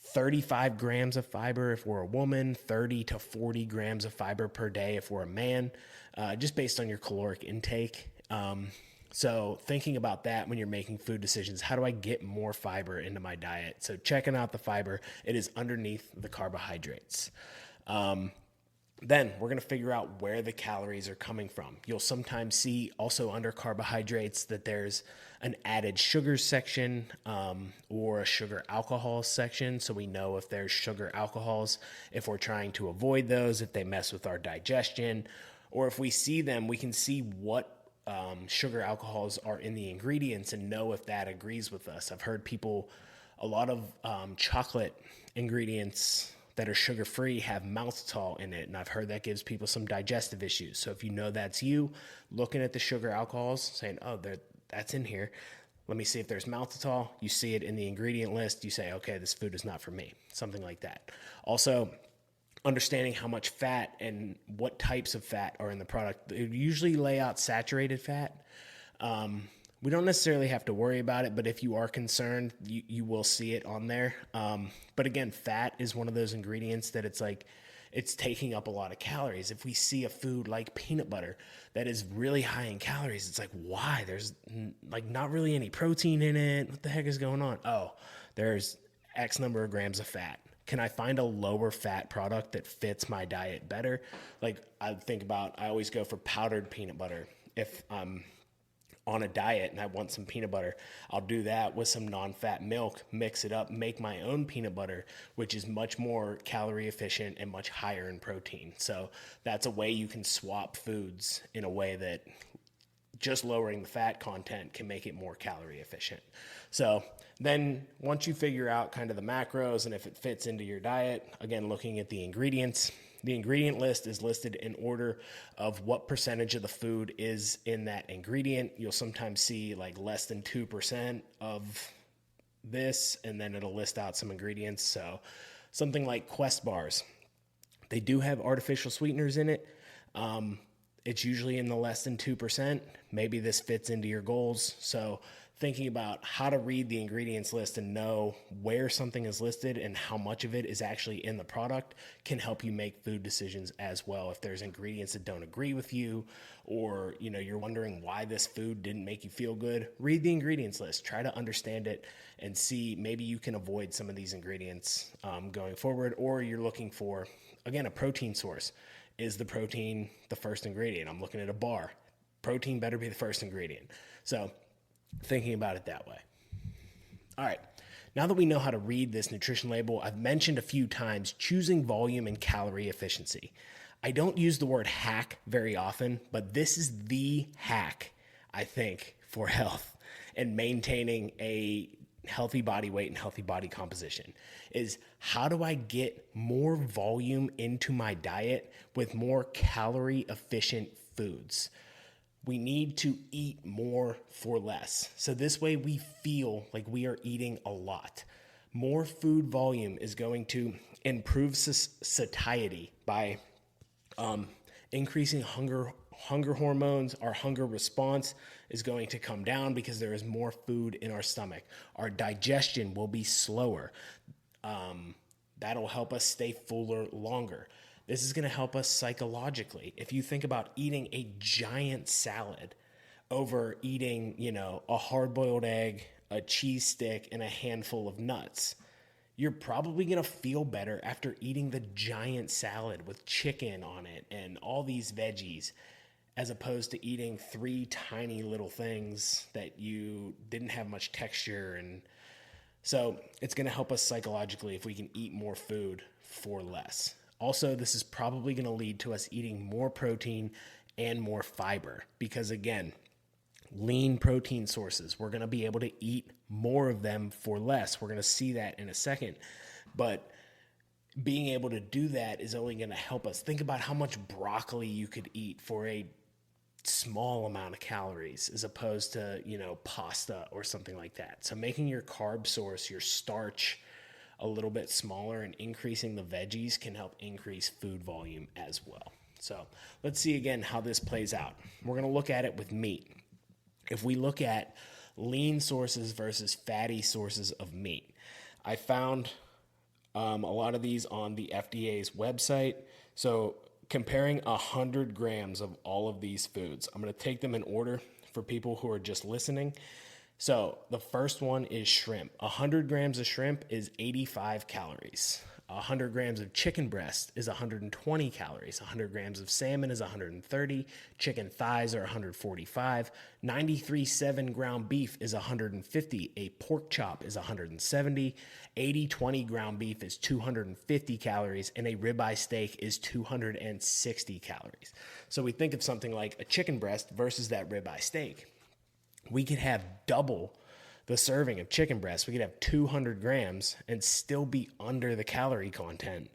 S1: 35 grams of fiber if we're a woman, 30 to 40 grams of fiber per day if we're a man, just based on your caloric intake. So thinking about that when you're making food decisions, how do I get more fiber into my diet? So checking out the fiber, it is underneath the carbohydrates. Then we're going to figure out where the calories are coming from. You'll sometimes see also under carbohydrates that there's an added sugars section or a sugar alcohol section. So we know if there's sugar alcohols, if we're trying to avoid those, if they mess with our digestion, or if we see them, we can see what sugar alcohols are in the ingredients and know if that agrees with us. I've heard a lot of chocolate ingredients that are sugar-free have maltitol in it, and I've heard that gives people some digestive issues. So if you know that's you, looking at the sugar alcohols, saying, oh, that's in here, let me see if there's maltitol. You see it in the ingredient list, you say, okay, this food is not for me, something like that. Also, understanding how much fat and what types of fat are in the product. They usually lay out saturated fat. We don't necessarily have to worry about it, but if you are concerned, you will see it on there. But again, fat is one of those ingredients that it's taking up a lot of calories. If we see a food like peanut butter that is really high in calories, it's like, why? There's not really any protein in it. What the heck is going on? Oh, there's X number of grams of fat. Can I find a lower fat product that fits my diet better? I always go for powdered peanut butter if I'm on a diet and I want some peanut butter, I'll do that with some non-fat milk, mix it up, make my own peanut butter, which is much more calorie efficient and much higher in protein. So that's a way you can swap foods in a way that just lowering the fat content can make it more calorie efficient. So then once you figure out kind of the macros and if it fits into your diet, again, looking at the ingredients, the ingredient list is listed in order of what percentage of the food is in that ingredient. You'll sometimes see like less than 2% of this, and then it'll list out some ingredients. So something like Quest bars, they do have artificial sweeteners in it. It's usually in the less than 2%. Maybe this fits into your goals. So thinking about how to read the ingredients list and know where something is listed and how much of it is actually in the product can help you make food decisions as well. If there's ingredients that don't agree with you, or you're wondering why this food didn't make you feel good, read the ingredients list, try to understand it and see maybe you can avoid some of these ingredients going forward. Or you're looking for, again, a protein source. Is the protein the first ingredient? I'm looking at a bar. Protein better be the first ingredient. So thinking about it that way. All right. Now that we know how to read this nutrition label, I've mentioned a few times choosing volume and calorie efficiency. I don't use the word hack very often, but this is the hack, I think, for health and maintaining a healthy body weight and healthy body composition is how do I get more volume into my diet with more calorie efficient foods? We need to eat more for less. So this way we feel like we are eating a lot. More food volume is going to improve satiety by increasing hunger hormones. Our hunger response is going to come down because there is more food in our stomach. Our digestion will be slower. That'll help us stay fuller longer. This is going to help us psychologically. If you think about eating a giant salad over eating, a hard-boiled egg, a cheese stick, and a handful of nuts, you're probably going to feel better after eating the giant salad with chicken on it and all these veggies, as opposed to eating 3 tiny little things that you didn't have much texture. And so it's going to help us psychologically if we can eat more food for less. Also, this is probably going to lead to us eating more protein and more fiber because, again, lean protein sources, we're going to be able to eat more of them for less. We're going to see that in a second. But being able to do that is only going to help us. Think about how much broccoli you could eat for a small amount of calories as opposed to, pasta or something like that. So making your carb source, your starch, a little bit smaller and increasing the veggies can help increase food volume as well. So let's see again how this plays out. We're going to look at it with meat. If we look at lean sources versus fatty sources of meat, I found a lot of these on the FDA's website. So comparing 100 grams of all of these foods, I'm going to take them in order for people who are just listening. So the first one is shrimp. 100 grams of shrimp is 85 calories. 100 grams of chicken breast is 120 calories. 100 grams of salmon is 130. Chicken thighs are 145. 93.7 ground beef is 150. A pork chop is 170. 80-20 ground beef is 250 calories. And a ribeye steak is 260 calories. So we think of something like a chicken breast versus that ribeye steak. We could have double the serving of chicken breast. We could have 200 grams and still be under the calorie content,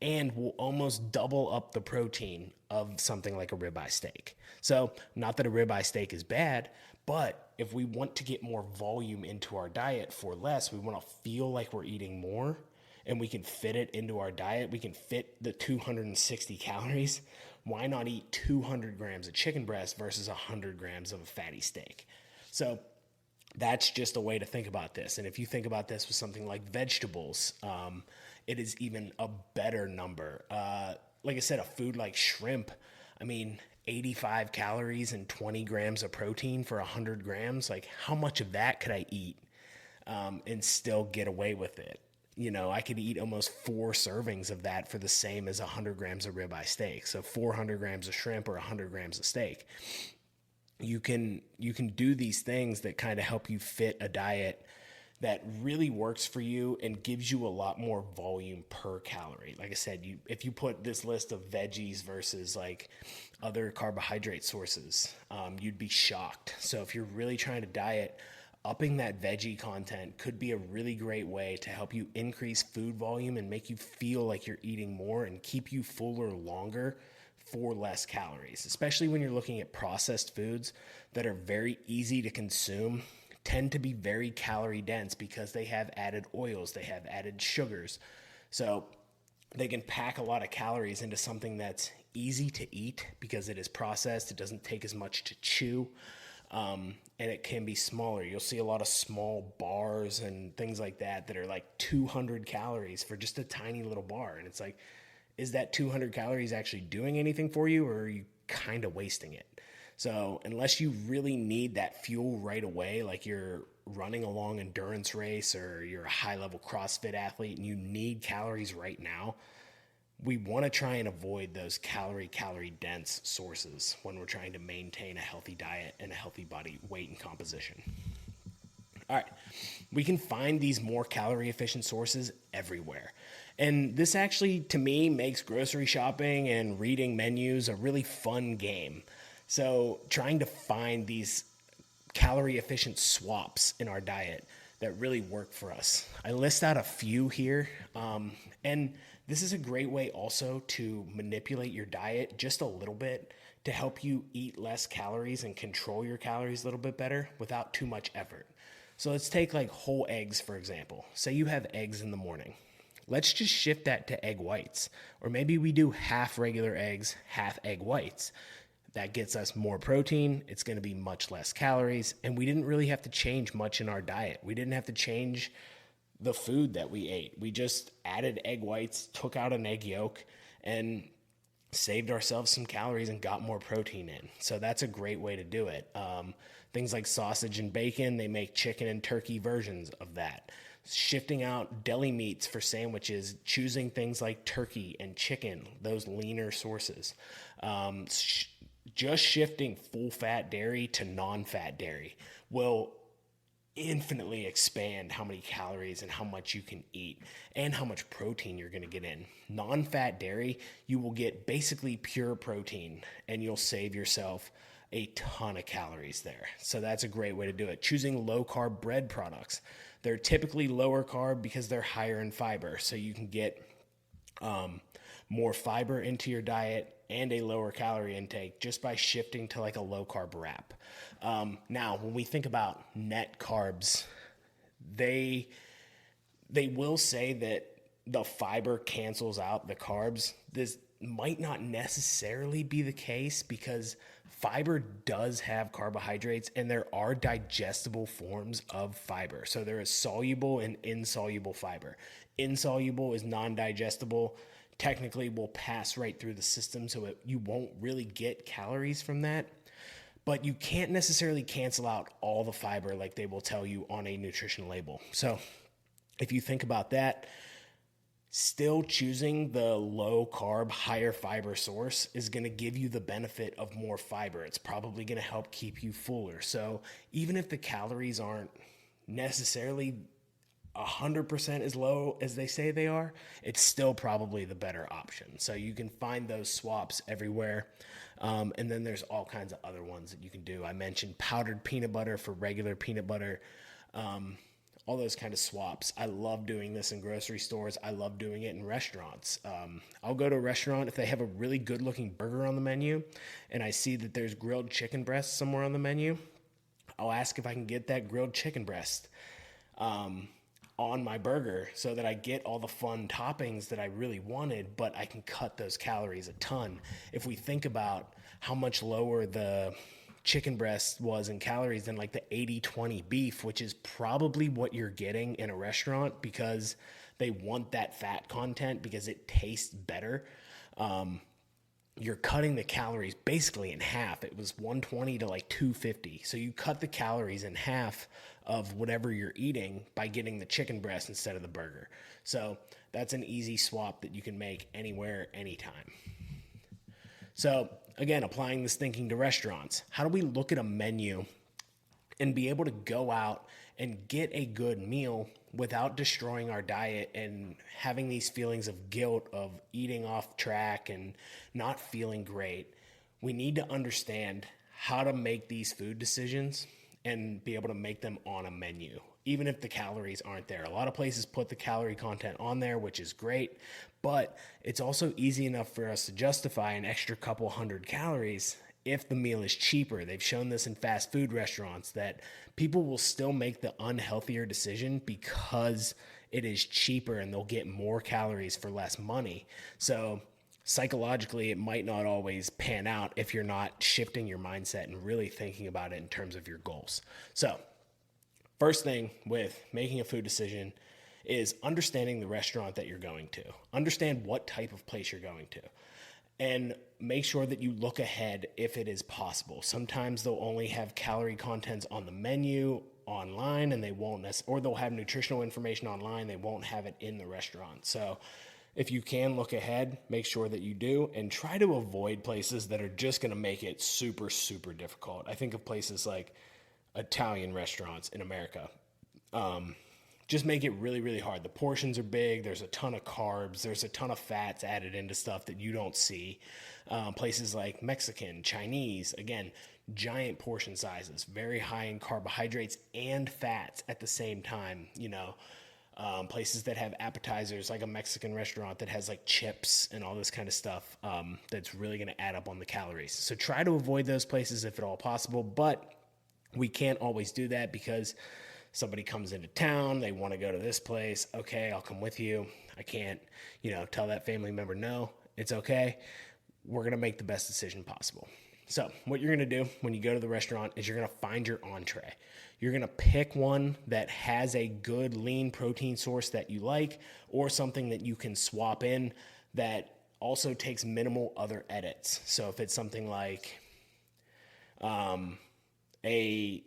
S1: and we'll almost double up the protein of something like a ribeye steak. So not that a ribeye steak is bad, but if we want to get more volume into our diet for less, we want to feel like we're eating more and we can fit it into our diet. We can fit the 260 calories. Why not eat 200 grams of chicken breast versus 100 grams of a fatty steak? So that's just a way to think about this. And if you think about this with something like vegetables, it is even a better number. Like I said, a food like shrimp, 85 calories and 20 grams of protein for 100 grams. Like, how much of that could I eat and still get away with it? I could eat almost 4 servings of that for the same as 100 grams of ribeye steak. So 400 grams of shrimp or 100 grams of steak. you can do these things that kind of help you fit a diet that really works for you and gives you a lot more volume per calorie. Like I said, if you put this list of veggies versus like other carbohydrate sources, you'd be shocked. So if you're really trying to diet, upping that veggie content could be a really great way to help you increase food volume and make you feel like you're eating more and keep you fuller longer for less calories, especially when you're looking at processed foods that are very easy to consume, tend to be very calorie dense because they have added oils, they have added sugars. So they can pack a lot of calories into something that's easy to eat because it is processed. It doesn't take as much to chew. And it can be smaller. You'll see a lot of small bars and things like that are like 200 calories for just a tiny little bar. And it's like, is that 200 calories actually doing anything for you, or are you kind of wasting it? So unless you really need that fuel right away, like you're running a long endurance race or you're a high level CrossFit athlete and you need calories right now, we want to try and avoid those calorie dense sources when we're trying to maintain a healthy diet and a healthy body weight and composition. All right, we can find these more calorie efficient sources everywhere. And this actually, to me, makes grocery shopping and reading menus a really fun game. So trying to find these calorie efficient swaps in our diet that really work for us. I list out a few here. And this is a great way also to manipulate your diet just a little bit to help you eat less calories and control your calories a little bit better without too much effort. So let's take like whole eggs, for example. Say you have eggs in the morning. Let's just shift that to egg whites. Or maybe we do half regular eggs, half egg whites. That gets us more protein. It's going to be much less calories. And we didn't really have to change much in our diet. We didn't have to change the food that we ate. We just added egg whites, took out an egg yolk, and saved ourselves some calories and got more protein in. So that's a great way to do it. Things like sausage and bacon, they make chicken and turkey versions of that. Shifting out deli meats for sandwiches, choosing things like turkey and chicken, those leaner sources. Just shifting full fat dairy to non-fat dairy will infinitely expand how many calories and how much you can eat and how much protein you're going to get in. Non-fat dairy, you will get basically pure protein and you'll save yourself a ton of calories there. So that's a great way to do it. Choosing low carb bread products. They're typically lower carb because they're higher in fiber. So you can get more fiber into your diet and a lower calorie intake just by shifting to like a low carb wrap. Now, when we think about net carbs, they will say that the fiber cancels out the carbs. This might not necessarily be the case because fiber does have carbohydrates and there are digestible forms of fiber. So there is soluble and insoluble fiber. Insoluble is non-digestible. Technically will pass right through the system, so you won't really get calories from that. But you can't necessarily cancel out all the fiber like they will tell you on a nutrition label. So if you think about that, still choosing the low carb, higher fiber source is going to give you the benefit of more fiber. It's probably going to help keep you fuller. So even if the calories aren't necessarily 100% as low as they say they are, it's still probably the better option. So you can find those swaps everywhere. And then there's all kinds of other ones that you can do. I mentioned powdered peanut butter for regular peanut butter. All those kind of swaps. I love doing this in grocery stores. I love doing it in restaurants. I'll go to a restaurant if they have a really good looking burger on the menu and I see that there's grilled chicken breast somewhere on the menu. I'll ask if I can get that grilled chicken breast on my burger so that I get all the fun toppings that I really wanted, but I can cut those calories a ton. If we think about how much lower the chicken breast was in calories than like the 80-20 beef, which is probably what you're getting in a restaurant because they want that fat content because it tastes better. You're cutting the calories basically in half. It was 120 to like 250. So you cut the calories in half of whatever you're eating by getting the chicken breast instead of the burger. So that's an easy swap that you can make anywhere, anytime. So Again, applying this thinking to restaurants. How do we look at a menu and be able to go out and get a good meal without destroying our diet and having these feelings of guilt of eating off track and not feeling great? We need to understand how to make these food decisions and be able to make them on a menu, even if the calories aren't there. A lot of places put the calorie content on there, which is great, but it's also easy enough for us to justify an extra couple hundred calories if the meal is cheaper. They've shown this in fast food restaurants that people will still make the unhealthier decision because it is cheaper and they'll get more calories for less money. So psychologically, it might not always pan out if you're not shifting your mindset and really thinking about it in terms of your goals. So first thing with making a food decision is understanding the restaurant that you're going to. Understand what type of place you're going to. And make sure that you look ahead if it is possible. Sometimes they'll only have calorie contents on the menu online and they won't or they'll have nutritional information online, they won't have it in the restaurant. So if you can look ahead, make sure that you do, and try to avoid places that are just going to make it super, super difficult. I think of places like Italian restaurants in America. Just make it really, really hard. The portions are big. There's a ton of carbs. There's a ton of fats added into stuff that you don't see. Places like Mexican, Chinese, again, giant portion sizes, very high in carbohydrates and fats at the same time. Places that have appetizers, like a Mexican restaurant that has like chips and all this kind of stuff, that's really going to add up on the calories. So try to avoid those places if at all possible, but we can't always do that because somebody comes into town, they want to go to this place. Okay, I'll come with you. I can't, tell that family member, no, it's okay. We're going to make the best decision possible. So what you're going to do when you go to the restaurant is you're going to find your entree. You're going to pick one that has a good lean protein source that you like, or something that you can swap in that also takes minimal other edits. So if it's something like a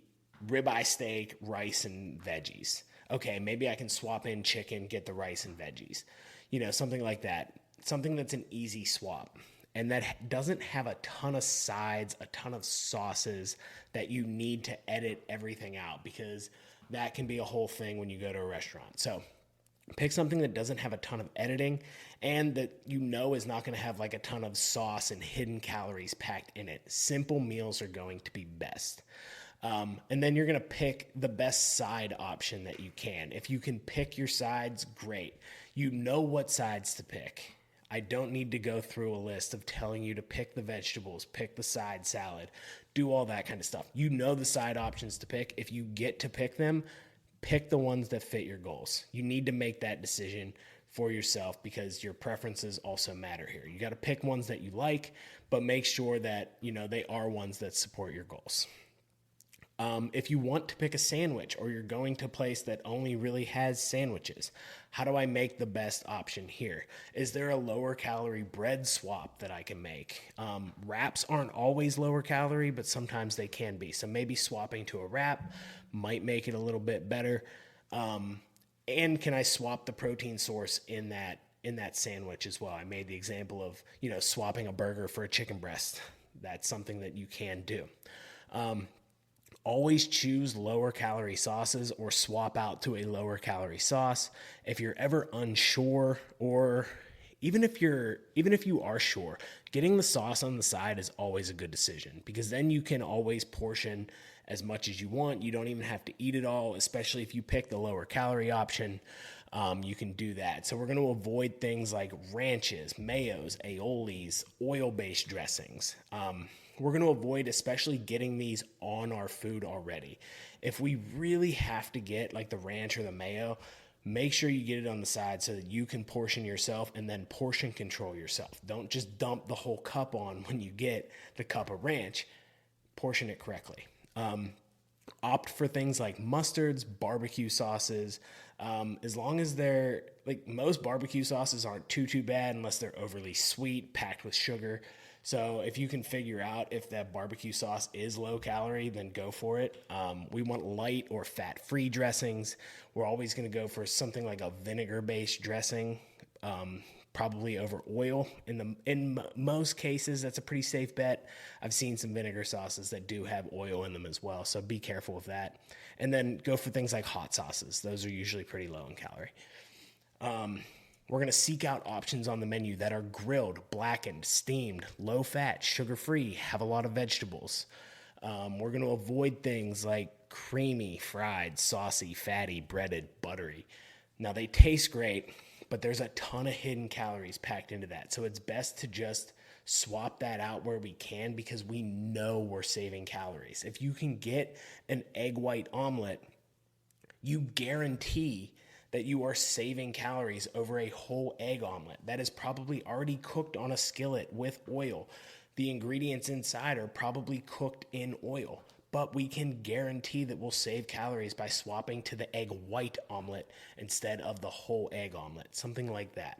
S1: ribeye steak, rice, and veggies. Okay, maybe I can swap in chicken, get the rice and veggies. Something like that. Something that's an easy swap. And that doesn't have a ton of sides, a ton of sauces that you need to edit everything out, because that can be a whole thing when you go to a restaurant. So pick something that doesn't have a ton of editing and that is not going to have like a ton of sauce and hidden calories packed in it. Simple meals are going to be best. And then you're going to pick the best side option that you can. If you can pick your sides, great. You know what sides to pick. I don't need to go through a list of telling you to pick the vegetables, pick the side salad, do all that kind of stuff. You know the side options to pick. If you get to pick them, pick the ones that fit your goals. You need to make that decision for yourself because your preferences also matter here. You got to pick ones that you like, but make sure that, they are ones that support your goals. If you want to pick a sandwich, or you're going to a place that only really has sandwiches, how do I make the best option here? Is there a lower calorie bread swap that I can make? Wraps aren't always lower calorie, but sometimes they can be. So maybe swapping to a wrap might make it a little bit better. And can I swap the protein source in that sandwich as well? I made the example of, swapping a burger for a chicken breast. That's something that you can do. Always choose lower calorie sauces or swap out to a lower calorie sauce. If you're ever unsure, or even if you are sure, getting the sauce on the side is always a good decision, because then you can always portion as much as you want. You don't even have to eat it all, especially if you pick the lower calorie option. You can do that. So we're going to avoid things like ranches, mayos, aiolis, oil-based dressings. We're going to avoid especially getting these on our food already. If we really have to get like the ranch or the mayo, make sure you get it on the side so that you can portion yourself and then portion control yourself. Don't just dump the whole cup on when you get the cup of ranch. Portion it correctly. Opt for things like mustards, barbecue sauces. As long as they're like, most barbecue sauces aren't too bad unless they're overly sweet, packed with sugar. So if you can figure out if that barbecue sauce is low calorie, then go for it. We want light or fat-free dressings. We're always going to go for something like a vinegar-based dressing. probably over oil. In most cases, that's a pretty safe bet. I've seen some vinegar sauces that do have oil in them as well, so be careful with that. And then go for things like hot sauces. Those are usually pretty low in calorie. We're going to seek out options on the menu that are grilled, blackened, steamed, low fat, sugar free, have a lot of vegetables. We're going to avoid things like creamy, fried, saucy, fatty, breaded, buttery. Now, they taste great, but there's a ton of hidden calories packed into that. So it's best to just swap that out where we can, because we know we're saving calories. If you can get an egg white omelet, you guarantee that you are saving calories over a whole egg omelet that is probably already cooked on a skillet with oil. The ingredients inside are probably cooked in oil, but we can guarantee that we'll save calories by swapping to the egg white omelet instead of the whole egg omelet, something like that.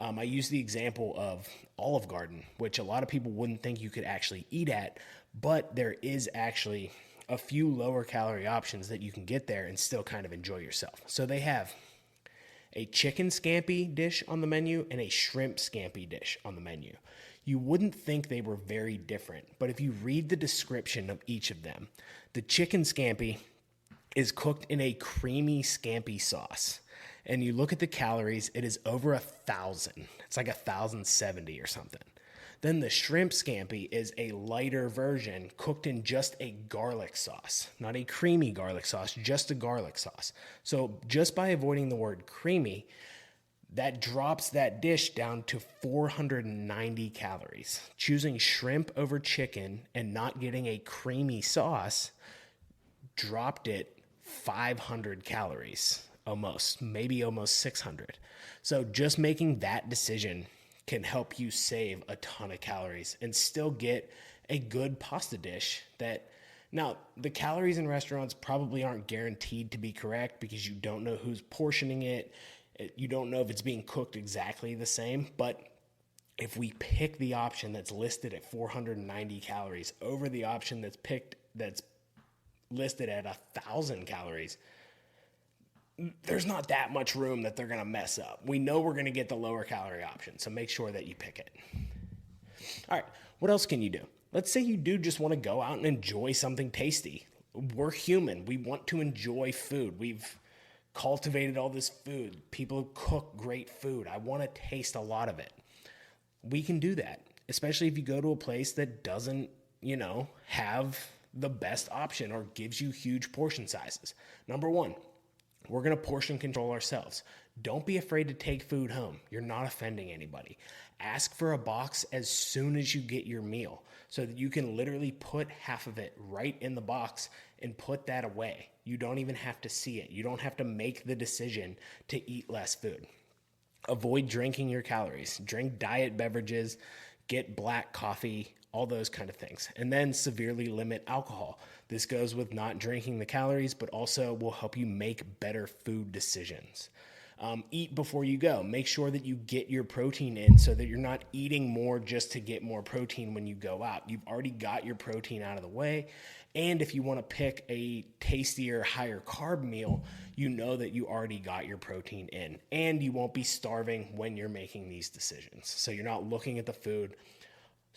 S1: I use the example of Olive Garden, which a lot of people wouldn't think you could actually eat at, but there is actually a few lower calorie options that you can get there and still kind of enjoy yourself. So they have a chicken scampi dish on the menu and a shrimp scampi dish on the menu. You wouldn't think they were very different, but if you read the description of each of them, the chicken scampi is cooked in a creamy scampi sauce. And you look at the calories, it is over 1,000. It's like 1,070 or something. Then the shrimp scampi is a lighter version cooked in just a garlic sauce, not a creamy garlic sauce, just a garlic sauce. So just by avoiding the word creamy, that drops that dish down to 490 calories. Choosing shrimp over chicken and not getting a creamy sauce dropped it 500 calories, maybe almost 600. So just making that decision can help you save a ton of calories and still get a good pasta dish that, now, the calories in restaurants probably aren't guaranteed to be correct because you don't know who's portioning it. You don't know if it's being cooked exactly the same, but if we pick the option that's listed at 490 calories over the option that's listed at 1,000 calories, there's not that much room that they're going to mess up. We know we're going to get the lower calorie option, so make sure that you pick it. All right, what else can you do? Let's say you do just want to go out and enjoy something tasty. We're human. We want to enjoy food. We've cultivated all this food. People cook great food. I want to taste a lot of it. We can do that, especially if you go to a place that doesn't, have the best option or gives you huge portion sizes. Number one, we're going to portion control ourselves. Don't be afraid to take food home. You're not offending anybody. Ask for a box as soon as you get your meal so that you can literally put half of it right in the box and put that away. You don't even have to see it. You don't have to make the decision to eat less food. Avoid drinking your calories. Drink diet beverages, get black coffee, all those kind of things. And then severely limit alcohol. This goes with not drinking the calories, but also will help you make better food decisions. Eat before you go. Make sure that you get your protein in so that you're not eating more just to get more protein when you go out. You've already got your protein out of the way. And if you want to pick a tastier, higher carb meal, you know that you already got your protein in. And you won't be starving when you're making these decisions. So you're not looking at the food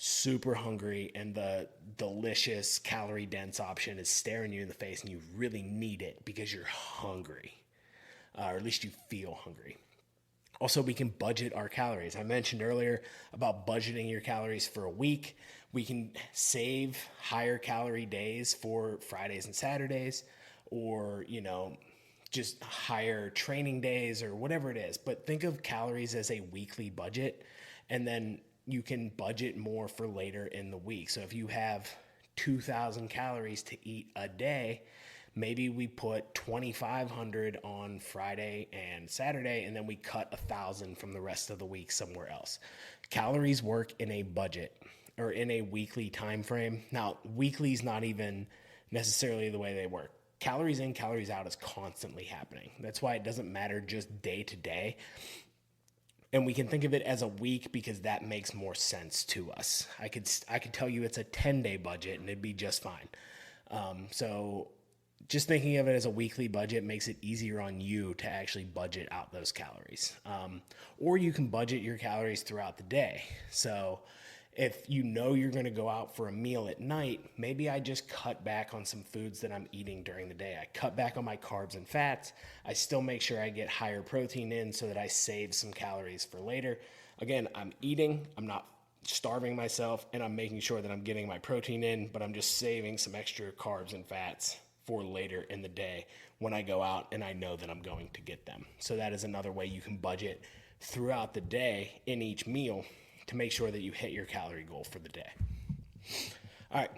S1: super hungry and the delicious calorie dense option is staring you in the face and you really need it because you're hungry, or at least you feel hungry. Also, we can budget our calories. I mentioned earlier about budgeting your calories for a week. We can save higher calorie days for Fridays and Saturdays, or just higher training days or whatever it is. But think of calories as a weekly budget, and then you can budget more for later in the week. So if you have 2,000 calories to eat a day, maybe we put 2,500 on Friday and Saturday, and then we cut 1,000 from the rest of the week somewhere else. Calories work in a budget or in a weekly time frame. Now, weekly is not even necessarily the way they work. Calories in, calories out is constantly happening. That's why it doesn't matter just day to day. And we can think of it as a week because that makes more sense to us. I could tell you it's a 10-day budget and it'd be just fine. So just thinking of it as a weekly budget makes it easier on you to actually budget out those calories. Or you can budget your calories throughout the day. So if you know you're going to go out for a meal at night, maybe I just cut back on some foods that I'm eating during the day. I cut back on my carbs and fats. I still make sure I get higher protein in so that I save some calories for later. Again, I'm eating, I'm not starving myself, and I'm making sure that I'm getting my protein in, but I'm just saving some extra carbs and fats for later in the day when I go out and I know that I'm going to get them. So that is another way you can budget throughout the day in each meal to make sure that you hit your calorie goal for the day. All right.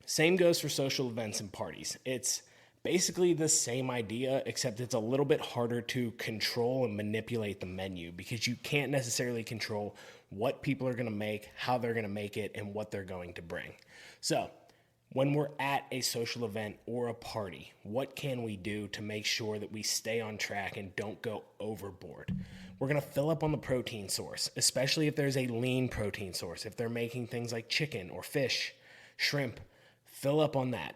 S1: Same goes for social events and parties. It's basically the same idea, except it's a little bit harder to control and manipulate the menu because you can't necessarily control what people are going to make, how they're going to make it, and what they're going to bring. So when we're at a social event or a party, what can we do to make sure that we stay on track and don't go overboard? We're going to fill up on the protein source, especially if there's a lean protein source. If they're making things like chicken or fish, shrimp, fill up on that.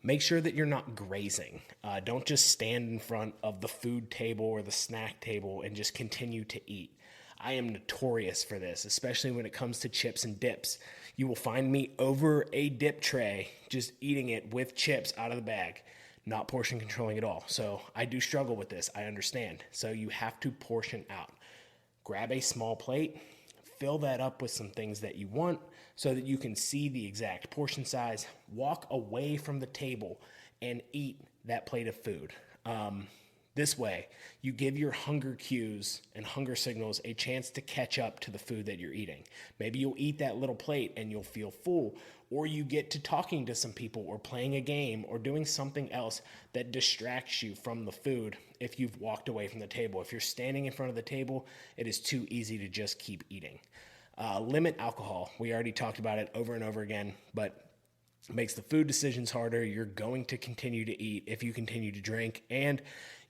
S1: Make sure that you're not grazing. Don't just stand in front of the food table or the snack table and just continue to eat. I am notorious for this, especially when it comes to chips and dips. You will find me over a dip tray, just eating it with chips out of the bag, not portion controlling at all. So I do struggle with this. I understand. So you have to portion out. Grab a small plate, fill that up with some things that you want so that you can see the exact portion size. Walk away from the table and eat that plate of food. This way, you give your hunger cues and hunger signals a chance to catch up to the food that you're eating. Maybe you'll eat that little plate and you'll feel full, or you get to talking to some people or playing a game or doing something else that distracts you from the food if you've walked away from the table. If you're standing in front of the table, it is too easy to just keep eating. Limit alcohol. We already talked about it over and over again, but it makes the food decisions harder. You're going to continue to eat if you continue to drink, and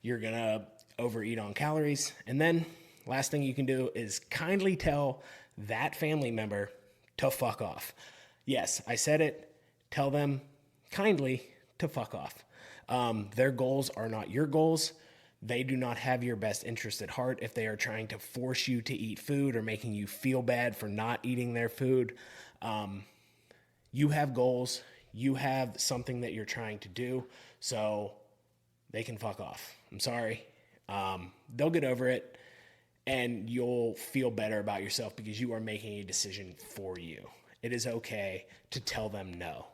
S1: you're going to overeat on calories. And then last thing you can do is kindly tell that family member to fuck off. Yes, I said it. Tell them kindly to fuck off. Their goals are not your goals. They do not have your best interest at heart if they are trying to force you to eat food or making you feel bad for not eating their food. You have goals. You have something that you're trying to do. So they can fuck off. I'm sorry. They'll get over it and you'll feel better about yourself because you are making a decision for you. It is okay to tell them no.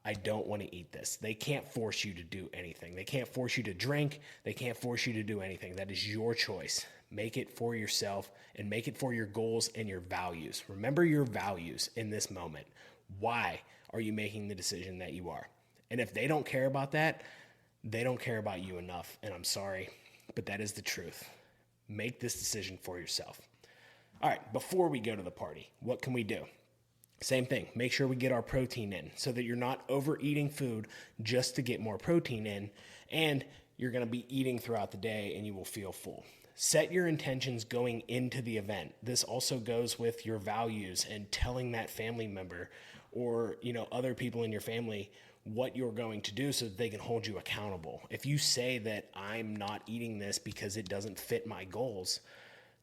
S1: I don't want to eat this. They can't force you to do anything. They can't force you to drink. They can't force you to do anything. That is your choice. Make it for yourself and make it for your goals and your values. Remember your values in this moment. Why are you making the decision that you are? And if they don't care about that, they don't care about you enough. And I'm sorry, but that is the truth. Make this decision for yourself. All right, before we go to the party, what can we do? Same thing. Make sure we get our protein in so that you're not overeating food just to get more protein in, and you're going to be eating throughout the day and you will feel full. Set your intentions going into the event. This also goes with your values and telling that family member or, other people in your family what you're going to do so that they can hold you accountable. If you say that I'm not eating this because it doesn't fit my goals,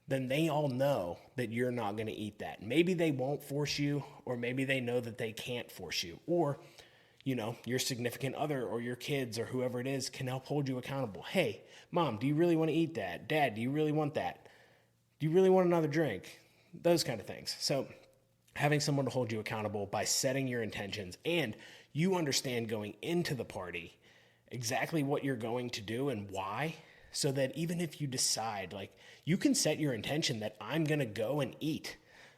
S1: then they all know that you're not going to eat that. Maybe they won't force you, or maybe they know that they can't force you. Or, your significant other or your kids or whoever it is can help hold you accountable. Hey, Mom, do you really want to eat that? Dad, do you really want that? Do you really want another drink? Those kind of things. So having someone to hold you accountable by setting your intentions, and you understand going into the party exactly what you're going to do and why, so that even if you decide, you can set your intention that I'm going to go and eat.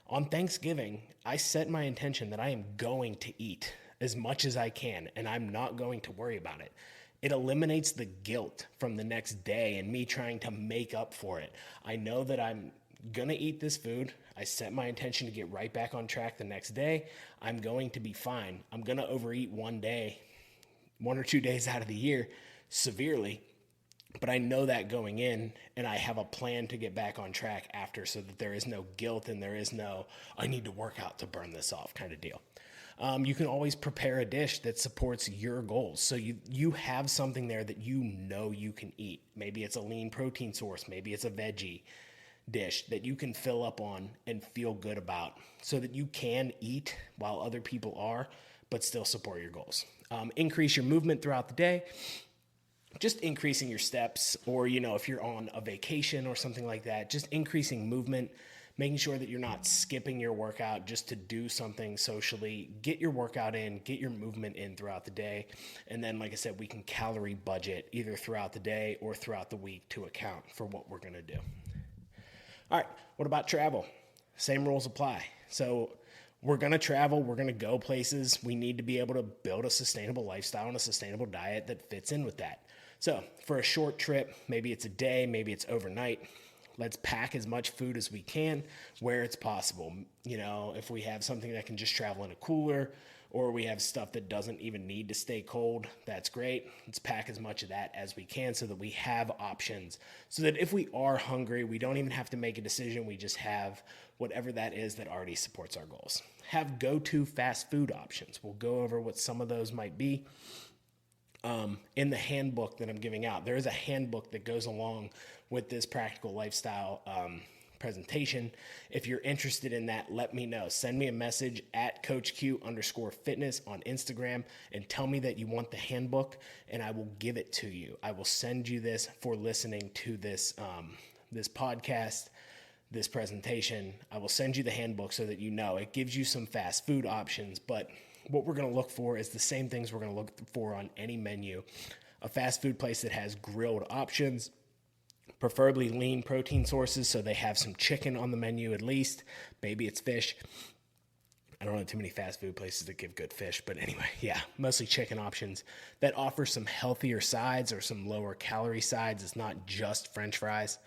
S1: On Thanksgiving, I set my intention that I am going to eat as much as I can, and I'm not going to worry about it. It eliminates the guilt from the next day and me trying to make up for it. I know that I'm going to eat this food. I set my intention to get right back on track the next day. I'm going to be fine. I'm going to overeat one or 2 days out of the year severely. But I know that going in, and I have a plan to get back on track after so that there is no guilt and there is no, I need to work out to burn this off kind of deal. You can always prepare a dish that supports your goals. So you have something there that you know you can eat. Maybe it's a lean protein source. Maybe it's a veggie dish that you can fill up on and feel good about so that you can eat while other people are, but still support your goals. Increase your movement throughout the day. Just increasing your steps, or, if you're on a vacation or something like that, just increasing movement, making sure that you're not skipping your workout just to do something socially. Get your workout in, get your movement in throughout the day. And then, like I said, we can calorie budget either throughout the day or throughout the week to account for what we're going to do. All right, what about travel? Same rules apply. So we're going to travel. We're going to go places. We need to be able to build a sustainable lifestyle and a sustainable diet that fits in with that. So for a short trip, maybe it's a day, maybe it's overnight, let's pack as much food as we can where it's possible. If we have something that can just travel in a cooler, or we have stuff that doesn't even need to stay cold, that's great. Let's pack as much of that as we can so that we have options. So that if we are hungry, we don't even have to make a decision. We just have whatever that is that already supports our goals. Have go-to fast food options. We'll go over what some of those might be. In the handbook that I'm giving out, there is a handbook that goes along with this practical lifestyle presentation. If you're interested in that, let me know. Send me a message at CoachQ_fitness on Instagram and tell me that you want the handbook, and I will give it to you. I will send you this for listening to this podcast, this presentation. I will send you the handbook so that it gives you some fast food options, but what we're going to look for is the same things we're going to look for on any menu. A fast food place that has grilled options, preferably lean protein sources, so they have some chicken on the menu at least. Maybe it's fish. I don't know too many fast food places that give good fish, but anyway, mostly chicken options that offer some healthier sides or some lower calorie sides. It's not just French fries.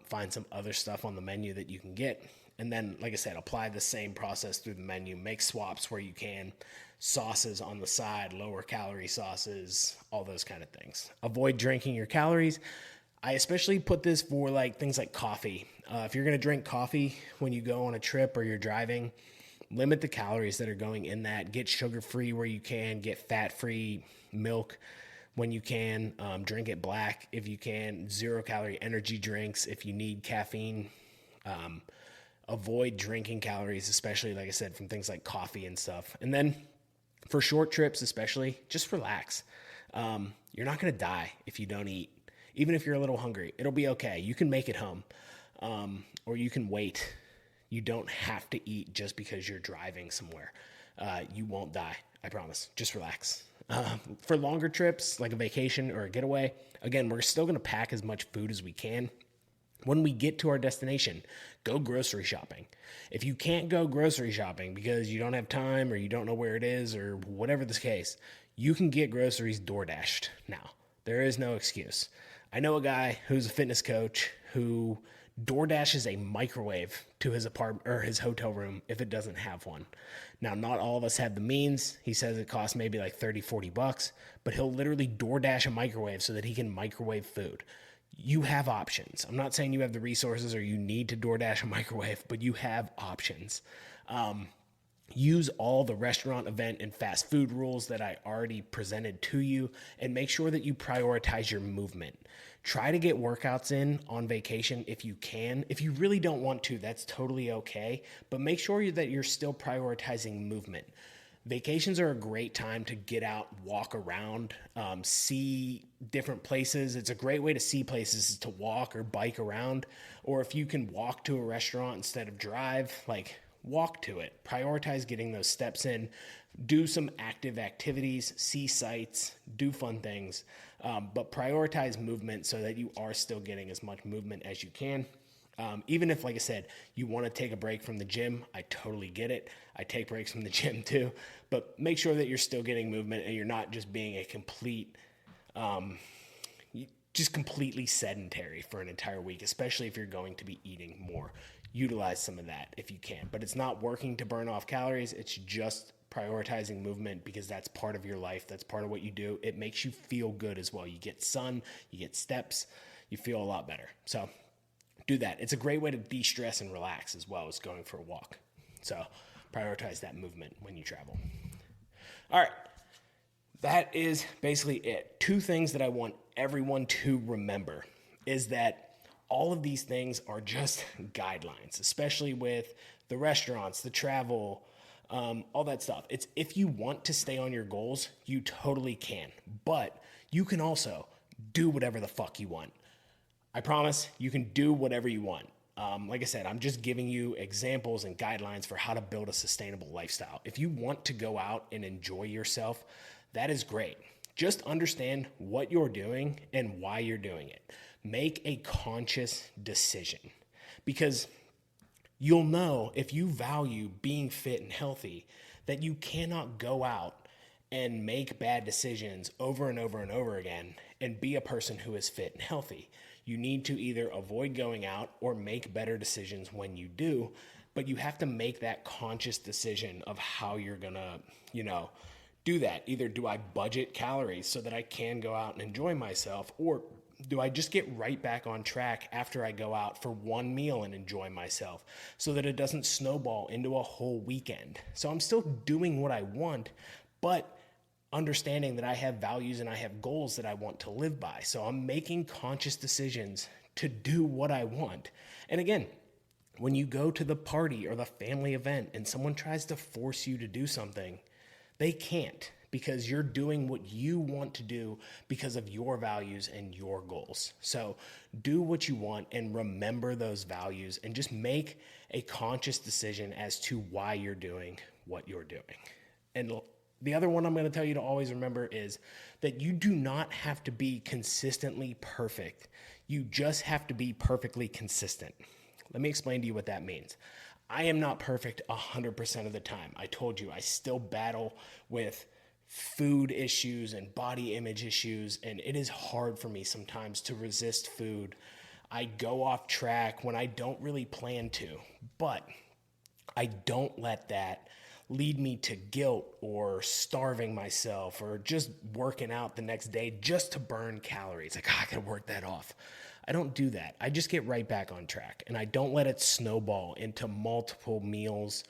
S1: Find some other stuff on the menu that you can get. And then, like I said, apply the same process through the menu. Make swaps where you can. Sauces on the side, lower calorie sauces, all those kind of things. Avoid drinking your calories. I especially put this for things like coffee. If you're going to drink coffee when you go on a trip or you're driving, limit the calories that are going in that. Get sugar-free where you can. Get fat-free milk when you can. Drink it black if you can. Zero-calorie energy drinks if you need caffeine. Avoid drinking calories, especially, like I said, from things like coffee and stuff. And then for short trips especially, just relax. You're not going to die if you don't eat. Even if you're a little hungry, it'll be okay. You can make it home, or you can wait. You don't have to eat just because you're driving somewhere. You won't die, I promise. Just relax. For longer trips, like a vacation or a getaway, again, we're still going to pack as much food as we can. When we get to our destination, go grocery shopping. If you can't go grocery shopping because you don't have time or you don't know where it is or whatever the case, you can get groceries DoorDashed now. There is no excuse. I know a guy who's a fitness coach who DoorDashes a microwave to his apartment or his hotel room if it doesn't have one. Now, not all of us have the means. He says it costs maybe like $30-$40, but he'll literally DoorDash a microwave so that he can microwave food. You have options. I'm not saying you have the resources or you need to DoorDash a microwave, but you have options. Use all the restaurant, event, and fast food rules that I already presented to you, and make sure that you prioritize your movement. Try to get workouts in on vacation if you can. If you really don't want to, that's totally okay, but make sure that you're still prioritizing movement. Vacations are a great time to get out, walk around, see different places. It's a great way to see places is to walk or bike around. Or if you can walk to a restaurant instead of drive, walk to it. Prioritize getting those steps in. Do some active activities, see sights, do fun things, but prioritize movement so that you are still getting as much movement as you can. Even if, like I said, you want to take a break from the gym, I totally get it. I take breaks from the gym too, but make sure that you're still getting movement and you're not just being a completely sedentary for an entire week, especially if you're going to be eating more. Utilize some of that if you can, but it's not working to burn off calories. It's just prioritizing movement because that's part of your life. That's part of what you do. It makes you feel good as well. You get sun, you get steps, you feel a lot better. So do that. It's a great way to de-stress and relax as well as going for a walk. So prioritize that movement when you travel. All right. That is basically it. 2 things that I want everyone to remember is that all of these things are just guidelines, especially with the restaurants, the travel, all that stuff. It's if you want to stay on your goals, you totally can. But you can also do whatever the fuck you want. I promise you can do whatever you want. Like I said, I'm just giving you examples and guidelines for how to build a sustainable lifestyle. If you want to go out and enjoy yourself, that is great. Just understand what you're doing and why you're doing it. Make a conscious decision, because you'll know if you value being fit and healthy that you cannot go out and make bad decisions over and over and over again and be a person who is fit and healthy. You need to either avoid going out or make better decisions when you do, but you have to make that conscious decision of how you're gonna, do that. Either do I budget calories so that I can go out and enjoy myself, or do I just get right back on track after I go out for one meal and enjoy myself so that it doesn't snowball into a whole weekend? So I'm still doing what I want, but understanding that I have values and I have goals that I want to live by. So I'm making conscious decisions to do what I want. And again, when you go to the party or the family event and someone tries to force you to do something, they can't, because you're doing what you want to do because of your values and your goals. So do what you want and remember those values and just make a conscious decision as to why you're doing what you're doing. And the other one I'm going to tell you to always remember is that you do not have to be consistently perfect. You just have to be perfectly consistent. Let me explain to you what that means. I am not perfect 100% of the time. I told you I still battle with food issues and body image issues, and it is hard for me sometimes to resist food. I go off track when I don't really plan to, but I don't let that lead me to guilt or starving myself or just working out the next day just to burn calories. Like, I gotta work that off. I don't do that. I just get right back on track, and I don't let it snowball into multiple meals,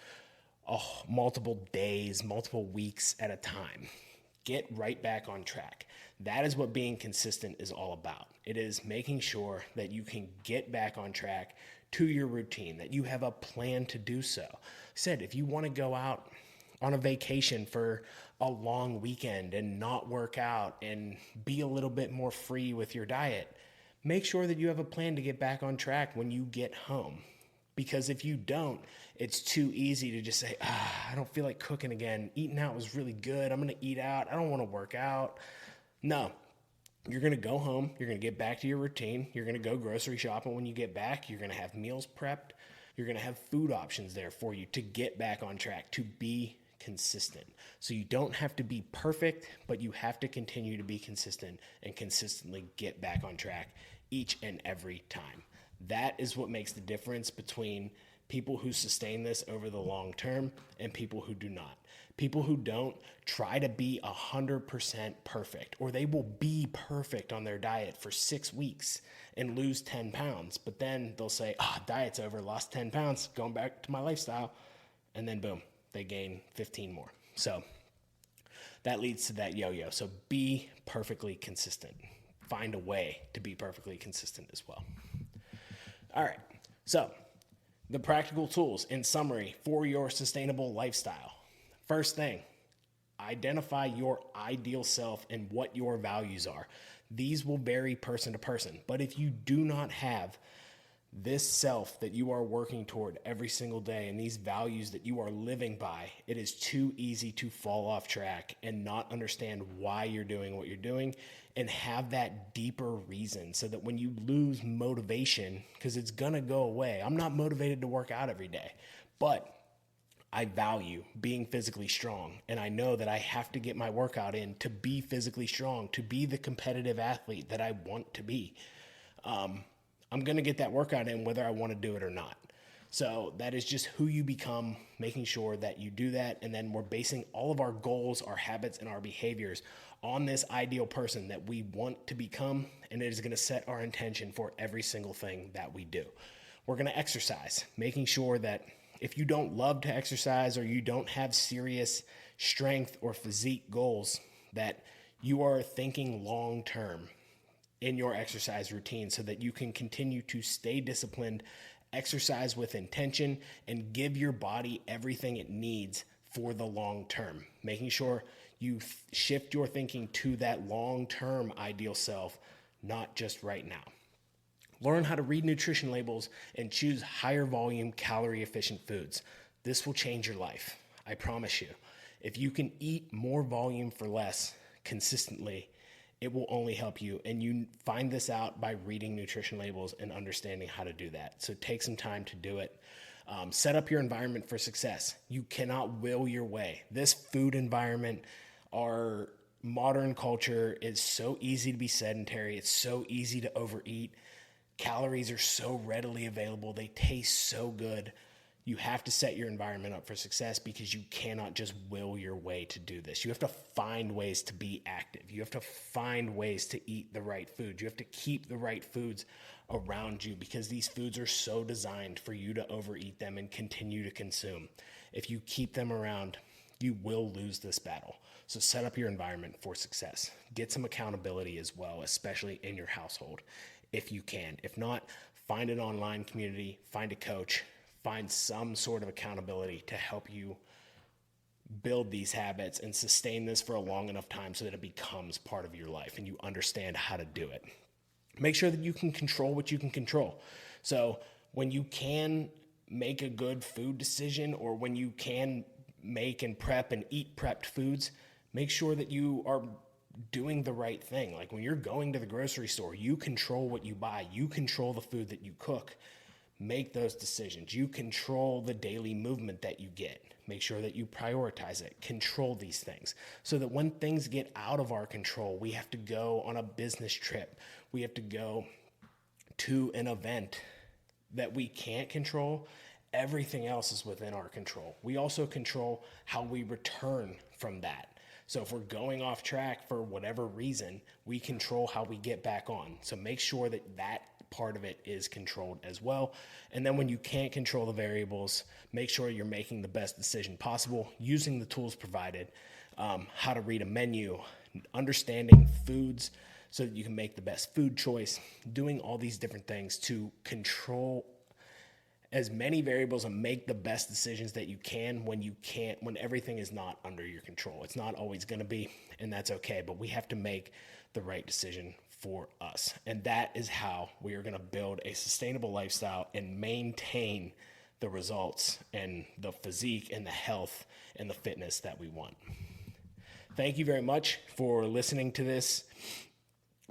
S1: multiple days, multiple weeks at a time. Get right back on track. That is what being consistent is all about. It is making sure that you can get back on track to your routine, that you have a plan to do so. I said, if you want to go out on a vacation for a long weekend and not work out and be a little bit more free with your diet, make sure that you have a plan to get back on track when you get home. Because if you don't, it's too easy to just say, I don't feel like cooking again. Eating out was really good. I'm going to eat out. I don't want to work out. No, you're going to go home. You're going to get back to your routine. You're going to go grocery shopping when you get back. You're going to have meals prepped. You're going to have food options there for you to get back on track, to be consistent. So you don't have to be perfect, but you have to continue to be consistent and consistently get back on track each and every time. That is what makes the difference between people who sustain this over the long term and people who do not. People who don't try to be 100% perfect, or they will be perfect on their diet for 6 weeks and lose 10 pounds. But then they'll say, diet's over, lost 10 pounds, going back to my lifestyle. And then boom, they gain 15 more. So that leads to that yo-yo. So be perfectly consistent. Find a way to be perfectly consistent as well. All right, so the practical tools in summary for your sustainable lifestyle. First thing, identify your ideal self and what your values are. These will vary person to person, but if you do not have this self that you are working toward every single day and these values that you are living by, it is too easy to fall off track and not understand why you're doing what you're doing and have that deeper reason, so that when you lose motivation, because it's gonna go away. I'm not motivated to work out every day, but I value being physically strong, and I know that I have to get my workout in to be physically strong, to be the competitive athlete that I want to be. I'm going to get that workout in whether I want to do it or not. So that is just who you become, making sure that you do that. And then we're basing all of our goals, our habits, and our behaviors on this ideal person that we want to become. And it is going to set our intention for every single thing that we do. We're going to exercise, making sure that If you don't love to exercise or you don't have serious strength or physique goals, that you are thinking long term in your exercise routine so that you can continue to stay disciplined, exercise with intention, and give your body everything it needs for the long term. Making sure you shift your thinking to that long term ideal self, not just right now. Learn how to read nutrition labels and choose higher volume, calorie efficient foods. This will change your life. I promise you. If you can eat more volume for less consistently, it will only help you. And you find this out by reading nutrition labels and understanding how to do that. So take some time to do it. Set up your environment for success. You cannot will your way. This food environment, our modern culture, is so easy to be sedentary. It's so easy to overeat. Calories are so readily available. They taste so good. You have to set your environment up for success because you cannot just will your way to do this. You have to find ways to be active. You have to find ways to eat the right food. You have to keep the right foods around you because these foods are so designed for you to overeat them and continue to consume. If you keep them around, you will lose this battle. So set up your environment for success. Get some accountability as well, especially in your household, if you can. If not, find an online community, find a coach, find some sort of accountability to help you build these habits and sustain this for a long enough time so that it becomes part of your life and you understand how to do it. Make sure that you can control what you can control. So when you can make a good food decision, or when you can make and prep and eat prepped foods, make sure that you are doing the right thing. Like when you're going to the grocery store, you control what you buy. You control the food that you cook. Make those decisions. You control the daily movement that you get. Make sure that you prioritize it. Control these things so that when things get out of our control, we have to go on a business trip. We have to go to an event that we can't control. Everything else is within our control. We also control how we return from that. So if we're going off track for whatever reason, we control how we get back on. So make sure that that part of it is controlled as well. And then when you can't control the variables, make sure you're making the best decision possible using the tools provided, how to read a menu, understanding foods so that you can make the best food choice, doing all these different things to control as many variables and make the best decisions that you can when everything is not under your control. It's not always going to be, and that's okay, but we have to make the right decision for us. And that is how we are going to build a sustainable lifestyle and maintain the results and the physique and the health and the fitness that we want. Thank you very much for listening to this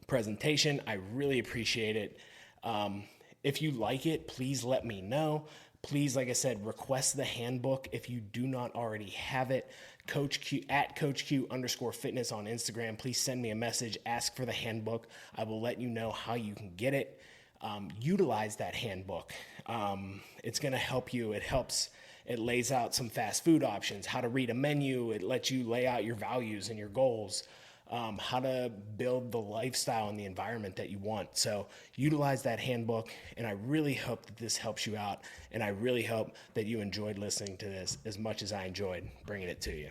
S1: presentation. I really appreciate it. If you like it, please let me know. Please, like I said, request the handbook if you do not already have it. Coach Q @CoachQ_fitness on Instagram. Please send me a message. Ask for the handbook. I will let you know how you can get it. Utilize that handbook. It's going to help you. It lays out some fast food options, how to read a menu. It lets you lay out your values and your goals, how to build the lifestyle and the environment that you want. So utilize that handbook, and I really hope that this helps you out, and I really hope that you enjoyed listening to this as much as I enjoyed bringing it to you.